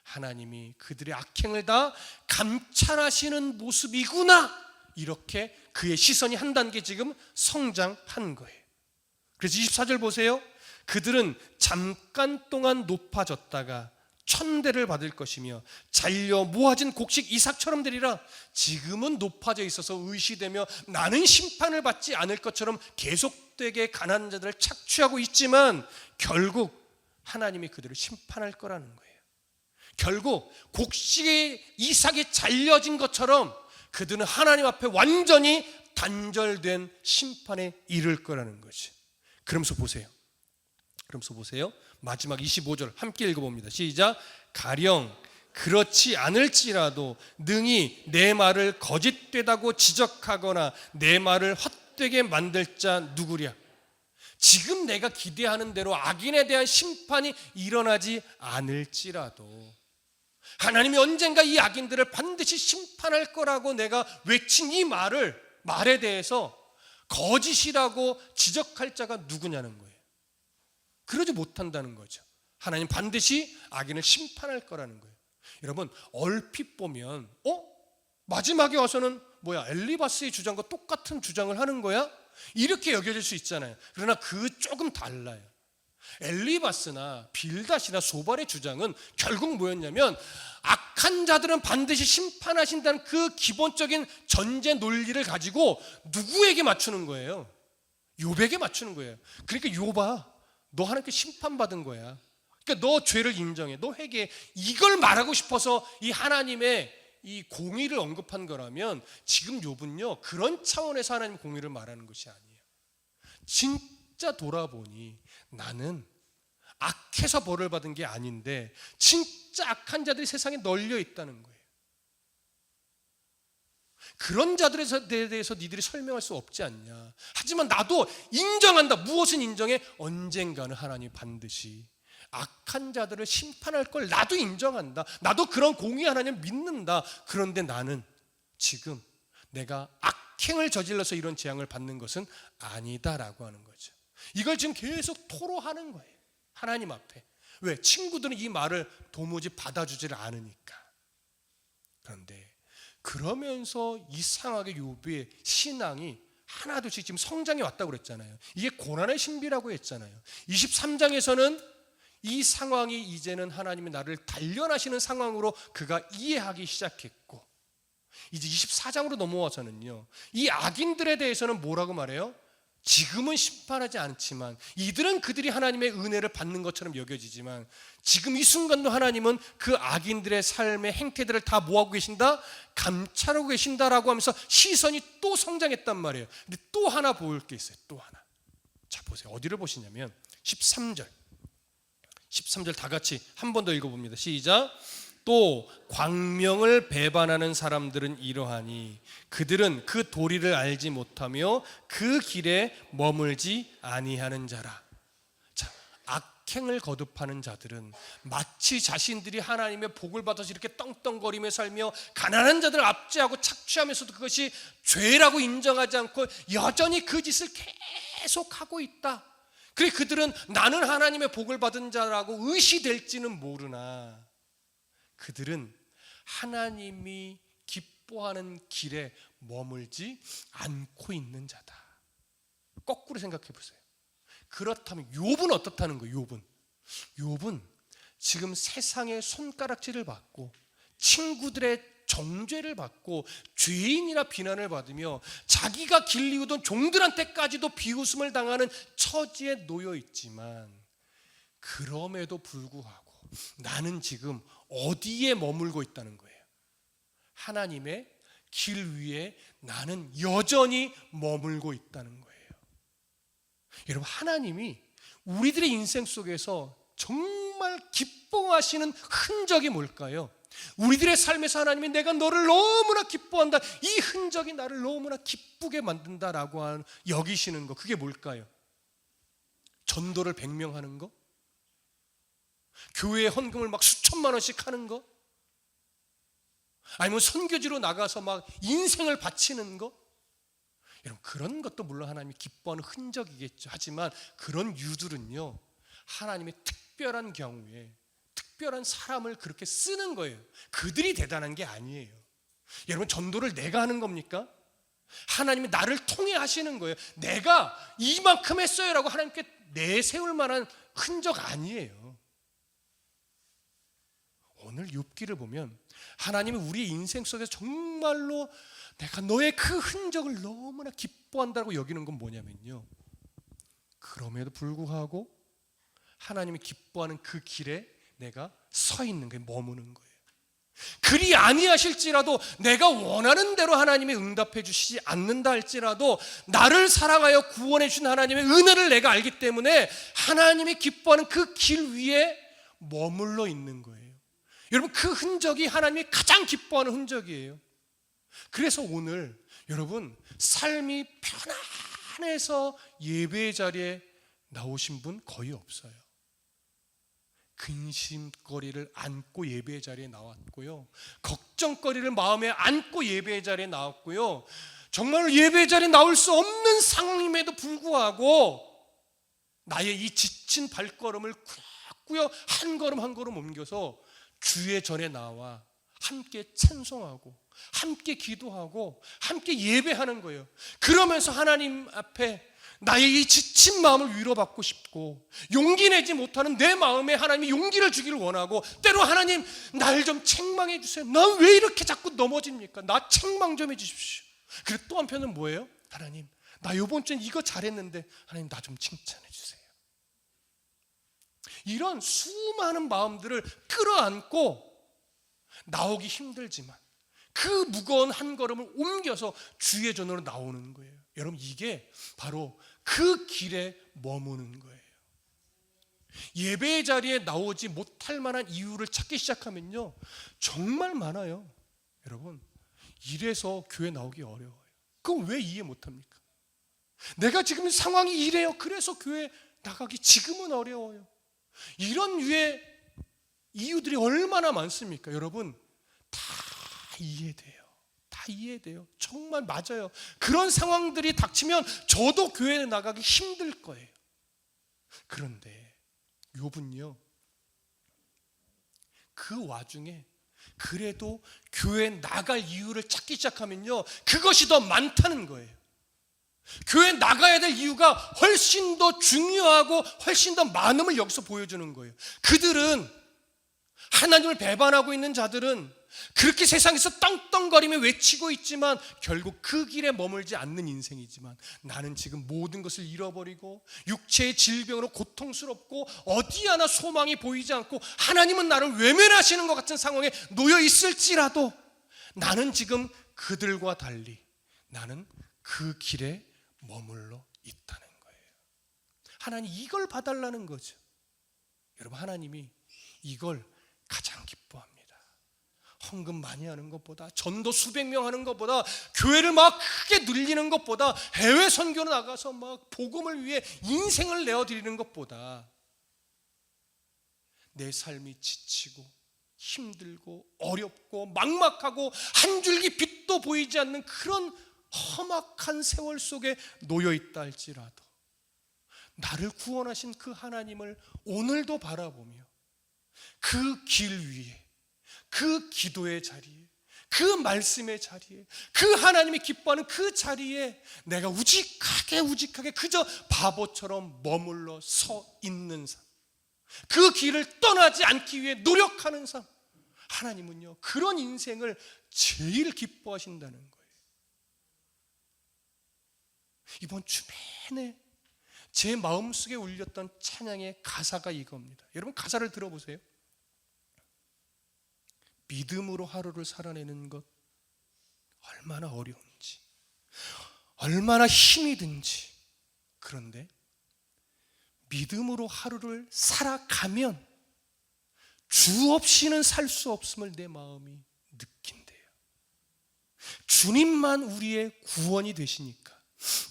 하나님이 그들의 악행을 다 감찰하시는 모습이구나 이렇게 그의 시선이 한 단계 지금 성장한 거예요. 그래서 24절 보세요. 그들은 잠깐 동안 높아졌다가 천대를 받을 것이며 잘려 모아진 곡식 이삭처럼 되리라. 지금은 높아져 있어서 의시되며 나는 심판을 받지 않을 것처럼 계속되게 가난한 자들을 착취하고 있지만 결국 하나님이 그들을 심판할 거라는 거예요. 결국 곡식의 이삭이 잘려진 것처럼 그들은 하나님 앞에 완전히 단절된 심판에 이를 거라는 거지. 그러면서 보세요. 마지막 25절 함께 읽어봅니다. 시작. 가령 그렇지 않을지라도 능히 내 말을 거짓되다고 지적하거나 내 말을 헛되게 만들 자 누구랴. 지금 내가 기대하는 대로 악인에 대한 심판이 일어나지 않을지라도 하나님이 언젠가 이 악인들을 반드시 심판할 거라고 내가 외친 이 말에 대해서 거짓이라고 지적할 자가 누구냐는 거예요. 그러지 못한다는 거죠. 하나님 반드시 악인을 심판할 거라는 거예요. 여러분, 얼핏 보면 마지막에 와서는 엘리바스의 주장과 똑같은 주장을 하는 거야? 이렇게 여겨질 수 있잖아요. 그러나 조금 달라요. 엘리바스나 빌닷이나 소발의 주장은 결국 뭐였냐면 악한 자들은 반드시 심판하신다는 그 기본적인 전제 논리를 가지고 누구에게 맞추는 거예요? 욥에게 맞추는 거예요. 그러니까 욥아, 너 하나님께 심판받은 거야. 그러니까 너 죄를 인정해, 너 회개해. 이걸 말하고 싶어서 이 하나님의 이 공의를 언급한 거라면 지금 욥은요 그런 차원에서 하나님 공의를 말하는 것이 아니에요. 진짜 돌아보니 나는 악해서 벌을 받은 게 아닌데 진짜 악한 자들이 세상에 널려 있다는 거예요. 그런 자들에 대해서 니들이 설명할 수 없지 않냐. 하지만 나도 인정한다. 무엇은 인정해? 언젠가는 하나님이 반드시 악한 자들을 심판할 걸 나도 인정한다. 나도 그런 공의 하나님 믿는다. 그런데 나는 지금 내가 악행을 저질러서 이런 재앙을 받는 것은 아니다라고 하는 거죠. 이걸 지금 계속 토로하는 거예요. 하나님 앞에. 왜? 친구들은 이 말을 도무지 받아주질 않으니까. 그런데 그러면서 이상하게 욥의 신앙이 하나둘씩 지금 성장해 왔다고 그랬잖아요. 이게 고난의 신비라고 했잖아요. 23장에서는 이 상황이 이제는 하나님이 나를 단련하시는 상황으로 그가 이해하기 시작했고, 이제 24장으로 넘어와서는요 이 악인들에 대해서는 뭐라고 말해요? 지금은 심판하지 않지만 이들은 그들이 하나님의 은혜를 받는 것처럼 여겨지지만 지금 이 순간도 하나님은 그 악인들의 삶의 행태들을 다 뭐하고 계신다? 감찰하고 계신다라고 하면서 시선이 또 성장했단 말이에요. 근데 또 하나 보일 게 있어요. 또 하나. 자, 보세요. 어디를 보시냐면 13절 다 같이 한 번 더 읽어봅니다. 시작. 또 광명을 배반하는 사람들은 이러하니 그들은 그 도리를 알지 못하며 그 길에 머물지 아니하는 자라. 자, 악행을 거듭하는 자들은 마치 자신들이 하나님의 복을 받아서 이렇게 떵떵거리며 살며 가난한 자들을 압제하고 착취하면서도 그것이 죄라고 인정하지 않고 여전히 그 짓을 계속하고 있다. 그래, 그들은 나는 하나님의 복을 받은 자라고 의시될지는 모르나 그들은 하나님이 기뻐하는 길에 머물지 않고 있는 자다. 거꾸로 생각해 보세요. 그렇다면 욥은 어떻다는 거예요? 욥은 지금 세상의 손가락질을 받고 친구들의 정죄를 받고 죄인이라 비난을 받으며 자기가 길리우던 종들한테까지도 비웃음을 당하는 처지에 놓여 있지만 그럼에도 불구하고 나는 지금 어디에 머물고 있다는 거예요? 하나님의 길 위에 나는 여전히 머물고 있다는 거예요. 여러분, 하나님이 우리들의 인생 속에서 정말 기뻐하시는 흔적이 뭘까요? 우리들의 삶에서 하나님이 내가 너를 너무나 기뻐한다, 이 흔적이 나를 너무나 기쁘게 만든다라고 여기시는 거, 그게 뭘까요? 전도를 100명 하는 거? 교회에 헌금을 막 수천만 원씩 하는 거? 아니면 선교지로 나가서 막 인생을 바치는 거? 여러분, 그런 것도 물론 하나님이 기뻐하는 흔적이겠죠. 하지만 그런 유들은요 하나님의 특별한 경우에 특별한 사람을 그렇게 쓰는 거예요. 그들이 대단한 게 아니에요. 여러분, 전도를 내가 하는 겁니까? 하나님이 나를 통해 하시는 거예요. 내가 이만큼 했어요 라고 하나님께 내세울 만한 흔적 아니에요. 오늘 욥기를 보면 하나님이 우리 인생 속에서 정말로 내가 너의 그 흔적을 너무나 기뻐한다고 여기는 건 뭐냐면요, 그럼에도 불구하고 하나님이 기뻐하는 그 길에 내가 서 있는 거예요. 머무는 거예요. 그리 아니하실지라도 내가 원하는 대로 하나님이 응답해 주시지 않는다 할지라도 나를 사랑하여 구원해 주신 하나님의 은혜를 내가 알기 때문에 하나님이 기뻐하는 그 길 위에 머물러 있는 거예요. 여러분, 그 흔적이 하나님이 가장 기뻐하는 흔적이에요. 그래서 오늘 여러분, 삶이 편안해서 예배 자리에 나오신 분 거의 없어요. 근심거리를 안고 예배 자리에 나왔고요, 걱정거리를 마음에 안고 예배 자리에 나왔고요, 정말 예배 자리에 나올 수 없는 상황임에도 불구하고 나의 이 지친 발걸음을 꾸역꾸역 한 걸음 한 걸음 옮겨서 주의 전에 나와 함께 찬송하고 함께 기도하고 함께 예배하는 거예요. 그러면서 하나님 앞에 나의 이 지친 마음을 위로받고 싶고 용기 내지 못하는 내 마음에 하나님이 용기를 주기를 원하고, 때로 하나님 날 좀 책망해 주세요. 난 왜 이렇게 자꾸 넘어집니까? 나 책망 좀 해 주십시오. 그리고 또 한편은 뭐예요? 하나님, 나 이번 주엔 이거 잘했는데 하나님 나 좀 칭찬해 주세요. 이런 수많은 마음들을 끌어안고 나오기 힘들지만 그 무거운 한 걸음을 옮겨서 주의 전으로 나오는 거예요. 여러분, 이게 바로 그 길에 머무는 거예요. 예배 자리에 나오지 못할 만한 이유를 찾기 시작하면요, 정말 많아요. 여러분, 이래서 교회 나오기 어려워요. 그럼 왜 이해 못합니까? 내가 지금 상황이 이래요. 그래서 교회 나가기 지금은 어려워요. 이런 류의 이유들이 얼마나 많습니까? 여러분, 다 이해돼요. 다 이해돼요. 정말 맞아요. 그런 상황들이 닥치면 저도 교회에 나가기 힘들 거예요. 그런데 욥은요, 그 와중에 그래도 교회에 나갈 이유를 찾기 시작하면요, 그것이 더 많다는 거예요. 교회에 나가야 될 이유가 훨씬 더 중요하고 훨씬 더 많음을 여기서 보여주는 거예요. 그들은, 하나님을 배반하고 있는 자들은 그렇게 세상에서 떵떵거리며 외치고 있지만 결국 그 길에 머물지 않는 인생이지만, 나는 지금 모든 것을 잃어버리고 육체의 질병으로 고통스럽고 어디 하나 소망이 보이지 않고 하나님은 나를 외면하시는 것 같은 상황에 놓여 있을지라도 나는 지금 그들과 달리 나는 그 길에 머물러 있다는 거예요. 하나님 이걸 봐달라는 거죠. 여러분, 하나님이 이걸 가장 기뻐합니다. 헌금 많이 하는 것보다, 전도 수백 명 하는 것보다, 교회를 막 크게 늘리는 것보다, 해외 선교로 나가서 막 복음을 위해 인생을 내어드리는 것보다 내 삶이 지치고 힘들고 어렵고 막막하고 한 줄기 빛도 보이지 않는 그런 험악한 세월 속에 놓여 있다 할지라도 나를 구원하신 그 하나님을 오늘도 바라보며 그 길 위에, 그 기도의 자리에, 그 말씀의 자리에, 그 하나님이 기뻐하는 그 자리에 내가 우직하게 그저 바보처럼 머물러 서 있는 삶, 그 길을 떠나지 않기 위해 노력하는 삶, 하나님은요 그런 인생을 제일 기뻐하신다는 거예요. 이번 주변에 제 마음속에 울렸던 찬양의 가사가 이겁니다. 여러분, 가사를 들어보세요. 믿음으로 하루를 살아내는 것 얼마나 어려운지, 얼마나 힘이 든지. 그런데 믿음으로 하루를 살아가면 주 없이는 살 수 없음을 내 마음이 느낀대요. 주님만 우리의 구원이 되시니까,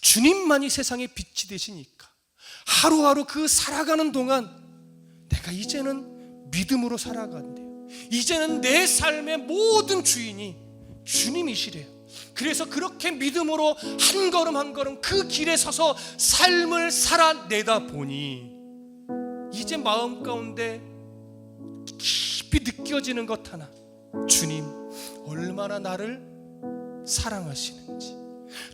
주님만이 세상의 빛이 되시니까 하루하루 그 살아가는 동안 내가 이제는 믿음으로 살아간대요. 이제는 내 삶의 모든 주인이 주님이시래요. 그래서 그렇게 믿음으로 한 걸음 한 걸음 그 길에 서서 삶을 살아내다 보니 이제 마음 가운데 깊이 느껴지는 것 하나, 주님 얼마나 나를 사랑하시는지,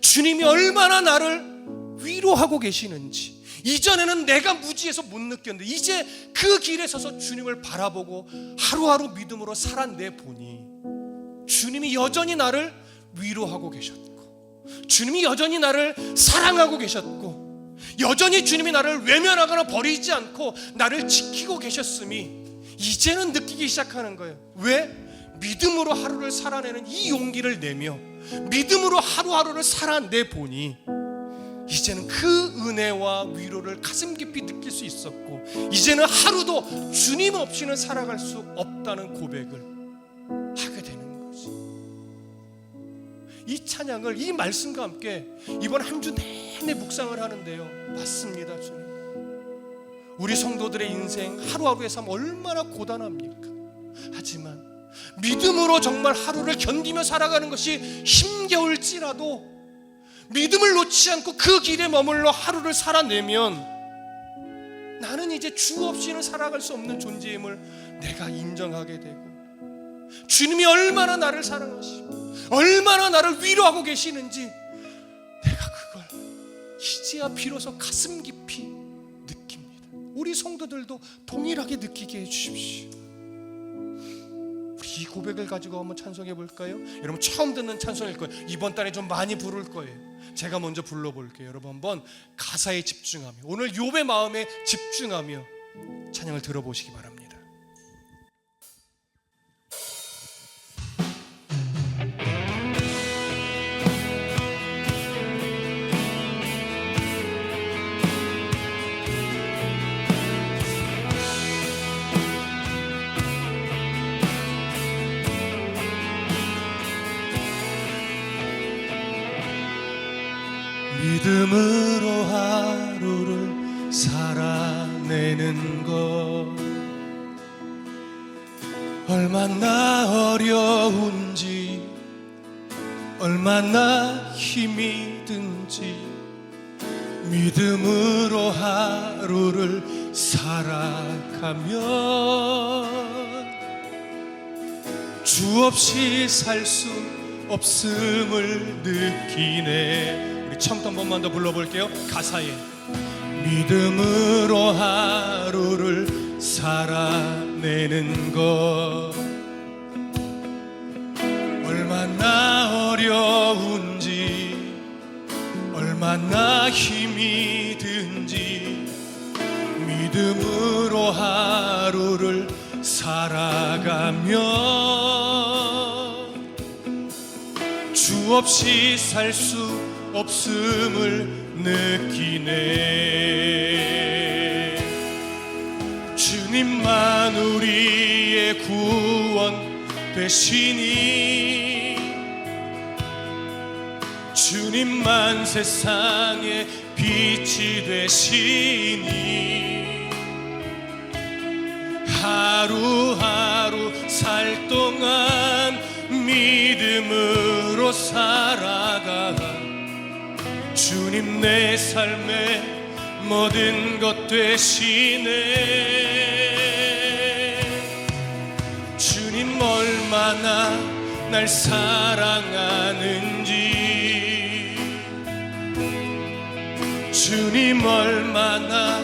주님이 얼마나 나를 위로하고 계시는지. 이전에는 내가 무지해서 못 느꼈는데 이제 그 길에 서서 주님을 바라보고 하루하루 믿음으로 살아내 보니 주님이 여전히 나를 위로하고 계셨고, 주님이 여전히 나를 사랑하고 계셨고, 여전히 주님이 나를 외면하거나 버리지 않고 나를 지키고 계셨음이 이제는 느끼기 시작하는 거예요. 왜? 믿음으로 하루를 살아내는 이 용기를 내며 믿음으로 하루하루를 살아내 보니 이제는 그 은혜와 위로를 가슴 깊이 느낄 수 있었고, 이제는 하루도 주님 없이는 살아갈 수 없다는 고백을 하게 되는 거지. 이 찬양을 이 말씀과 함께 이번 한 주 내내 묵상을 하는데요, 맞습니다. 주님, 우리 성도들의 인생 하루하루의 삶 얼마나 고단합니까? 하지만 믿음으로 정말 하루를 견디며 살아가는 것이 힘겨울지라도 믿음을 놓지 않고 그 길에 머물러 하루를 살아내면 나는 이제 주 없이는 살아갈 수 없는 존재임을 내가 인정하게 되고, 주님이 얼마나 나를 사랑하시고 얼마나 나를 위로하고 계시는지 내가 그걸 이제야 비로소 가슴 깊이 느낍니다. 우리 성도들도 동일하게 느끼게 해주십시오. 이 고백을 가지고 한번 찬송해 볼까요? 여러분 처음 듣는 찬송일 거예요. 이번 달에 좀 많이 부를 거예요. 제가 먼저 불러볼게요. 여러분 한번 가사에 집중하며, 오늘 욥의 마음에 집중하며 찬양을 들어보시기 바랍니다. 믿음으로 하루를 살아내는 것 얼마나 어려운지, 얼마나 힘이 든지 믿음으로 하루를 살아가면 주 없이 살 수 없음을 느끼네. 처음부터 한 번만 더 불러볼게요. 가사에 믿음으로 하루를 살아내는 것 얼마나 어려운지, 얼마나 힘이 든지 믿음으로 하루를 살아가면 주 없이 살 수 없음을 느끼네. 주님만 우리의 구원 되시니, 주님만 세상의 빛이 되시니, 하루하루 살 동안 믿음으로 살아가 주님 내 삶의 모든 것 되시네. 주님 얼마나 날 사랑하는지, 주님 얼마나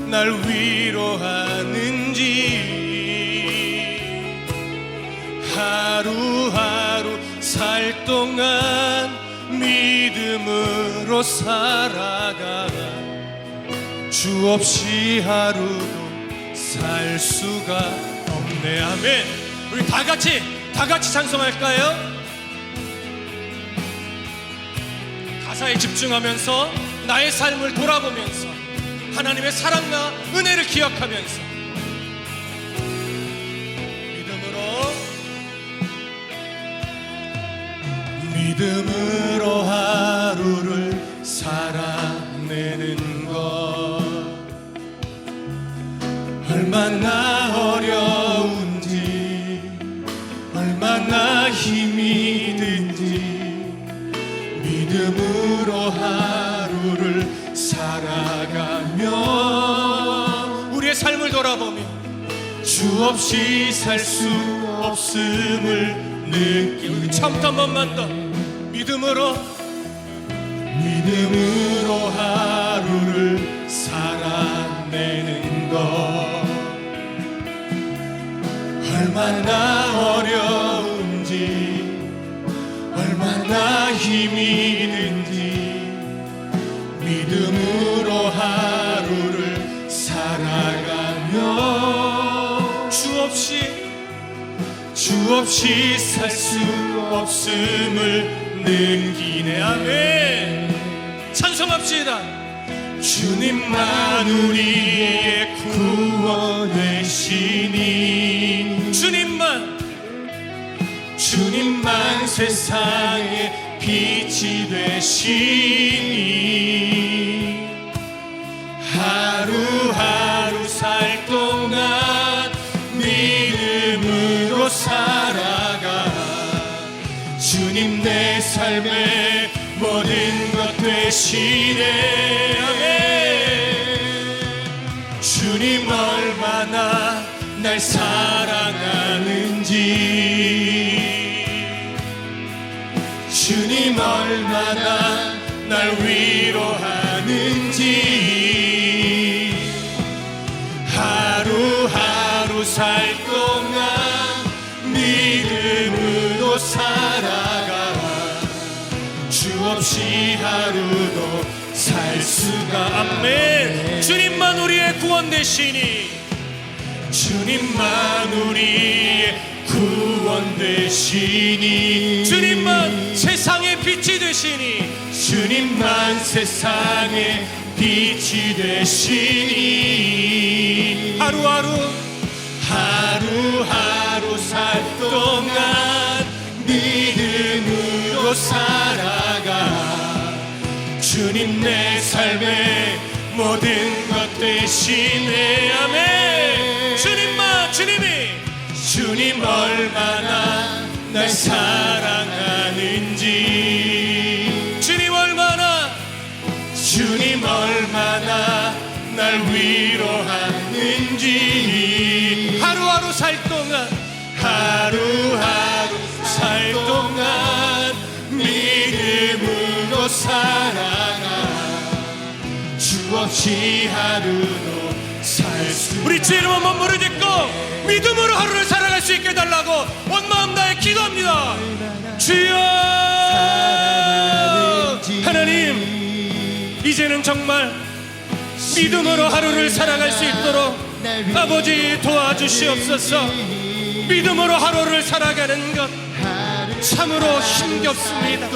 날 위로하는지 하루하루 살 동안 믿음으로 살아가 주 없이 하루도 살 수가 없네. 아멘. 우리 다 같이 찬송할까요? 가사에 집중하면서 나의 삶을 돌아보면서 하나님의 사랑과 은혜를 기억하면서 믿음으로 하루를 살아내는 것 얼마나 어려운지, 얼마나 힘이 든지 믿음으로 하루를 살아가며 우리의 삶을 돌아보며 주 없이 살 수 없음을 느끼고 처음부터 한 번만 더 믿음으로 하루를 살아내는 것 얼마나 어려운지, 얼마나 힘이 든지 믿음으로 하루를 살아가며 주 없이 살 수 없음을 느끼네. 아멘. 찬송합시다. 주님만 우리의 구원 되시니, 주님만 세상의 빛이 되시니, 하루하루 살 동안 믿음으로 살아가 주님 내 삶의 모든 것 되시네. 아멘. 주님 얼마나 날 사랑하는지, 주님 얼마나 날 위로하는지, 하루하루 살 동안 믿음으로 살아가 주 없이 하루도 살 수가. 아멘. 주님만 우리의 구원 되시니, 주님만 우리의 구원 되시니, 주님만 세상의 빛이 되시니, 주님만 세상의 빛이 되시니, 하루하루 살 동안 믿음으로 살아가 주님 내 삶의 모든 것 되시네. 아멘. 주님 얼마나 날 사랑하는지, 주님 얼마나 날 위로하는지, 하루하루 살 동안 믿음으로 살아가 주 없이 하루도 살 수. 우리 주 이름 한번 부르짖고 믿음으로 하루를 살아갈 수 있게 해달라고 온 마음 다해 기도합니다. 주여, 하나님, 이제는 정말 믿음으로 하루를 살아갈 수 있도록 아버지 도와주시옵소서. 믿음으로 하루를 살아가는 것 참으로 힘겹습니다.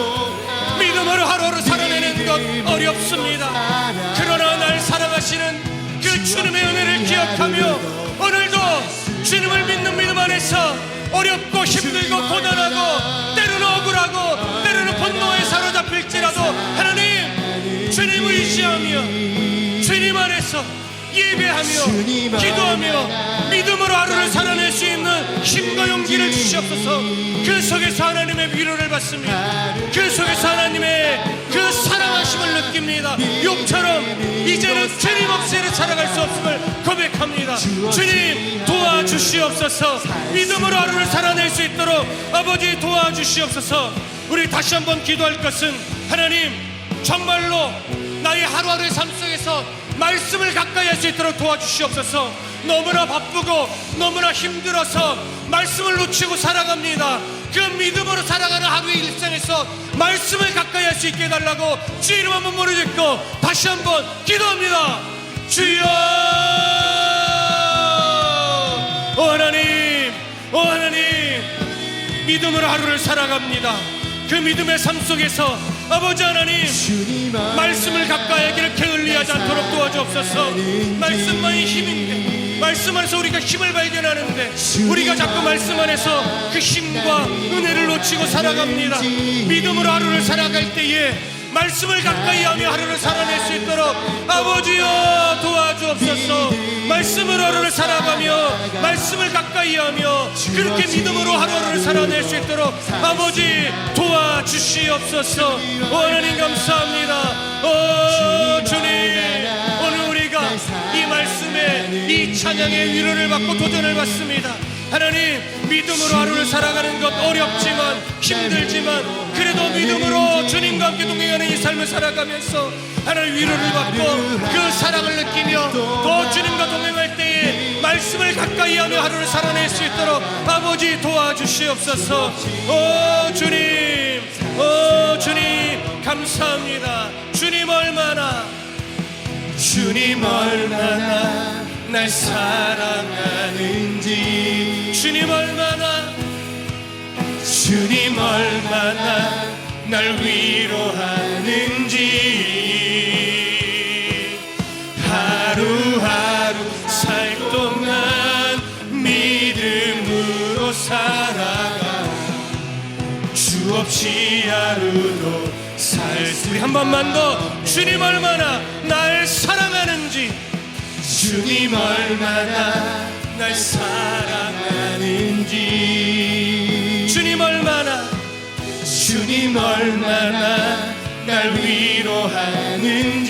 믿음으로 하루를 살아내는 것 어렵습니다. 그러나 날 사랑하시는 그 주님의 은혜를 기억하며 오늘도 주님을 믿는 믿음 안에서 어렵고 힘들고 고난하고 때로는 억울하고 때로는 분노에 사로잡힐지라도 하나님 주님 의지하며 주님 안에서 예배하며 기도하며 믿음으로 하루를 살아낼 수 있는 힘과 용기를 주시옵소서. 그 속에서 하나님의 위로를 받습니다. 그 속에서 하나님의 그 사랑하심을 느낍니다. 욥처럼 이제는 주님 없이 살아갈 수 없음을 고백합니다. 주님 도와주시옵소서. 믿음으로 하루를 살아낼 수 있도록 아버지 도와주시옵소서. 우리 다시 한번 기도할 것은 하나님 정말로 나의 하루하루의 삶 속에서 말씀을 가까이 할 수 있도록 도와주시옵소서. 너무나 바쁘고 너무나 힘들어서 말씀을 놓치고 살아갑니다. 그 믿음으로 살아가는 하루의 일상에서 말씀을 가까이 할 수 있게 해달라고 주 이름 한번 부르짖고 다시 한번 기도합니다. 주여, 오 하나님, 믿음으로 하루를 살아갑니다. 그 믿음의 삶 속에서 아버지 하나님 말씀을 가까이 하기를 게을리하지 않도록 도와주옵소서. 말씀만이 힘인데 말씀 안에서 우리가 힘을 발견하는데 우리가 자꾸 말씀 안에서 그 힘과 은혜를 놓치고 살아갑니다. 믿음으로 하루를 살아갈 때에 말씀을 가까이 하며 하루를 살아낼 수 있도록 아버지여 도와주옵소서. 말씀으로 하루를 살아가며 말씀을 가까이 하며 그렇게 믿음으로 하루를 살아낼 수 있도록 아버지 도와주시옵소서. 오 하나님 감사합니다. 오 주님, 오늘 우리가 이 말씀에 이 찬양의 위로를 받고 도전을 받습니다. 하나님, 믿음으로 하루를 살아가는 것 어렵지만 힘들지만 그래도 믿음으로 주님과 함께 동행하는 이 삶을 살아가면서 하나님 위로를 받고 그 사랑을 느끼며 더 주님과 동행할 때에 말씀을 가까이 하며 하루를 살아낼 수 있도록 아버지 도와주시옵소서. 오 주님, 오 주님 감사합니다. 주님 얼마나 날 사랑하는지, 주님 얼마나 주님 얼마나 날 위로하는지 하루하루 살 동안 믿음으로 살아가 주 없이 하루도 우리 한 번만 더 주님 얼마나 날 사랑하는지 주님 얼마나 날 사랑하는지 주님 얼마나 날 위로하는지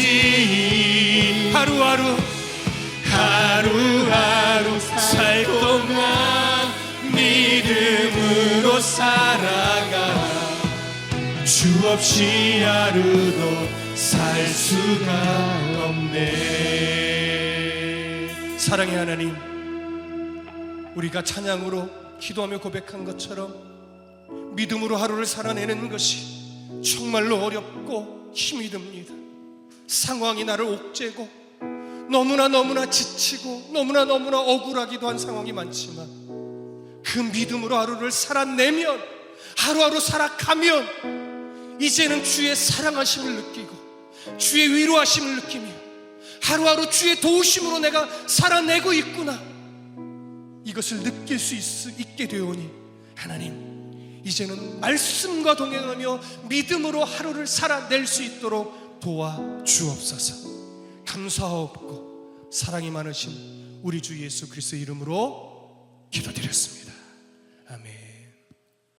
하루하루 살 동안 믿음으로 살아가 주 없이 하루도 살 수가 없네. 사랑의 하나님, 우리가 찬양으로 기도하며 고백한 것처럼 믿음으로 하루를 살아내는 것이 정말로 어렵고 힘이 듭니다. 상황이 나를 옥죄고 너무나 지치고 너무나 억울하기도 한 상황이 많지만 그 믿음으로 하루를 살아내면 하루하루 살아가면 이제는 주의 사랑하심을 느끼고 주의 위로하심을 느끼며 하루하루 주의 도우심으로 내가 살아내고 있구나, 이것을 느낄 수 있게 되오니 하나님, 이제는 말씀과 동행하며 믿음으로 하루를 살아낼 수 있도록 도와주옵소서. 감사하옵고 사랑이 많으신 우리 주 예수 그리스도의 이름으로 기도드렸습니다. 아멘.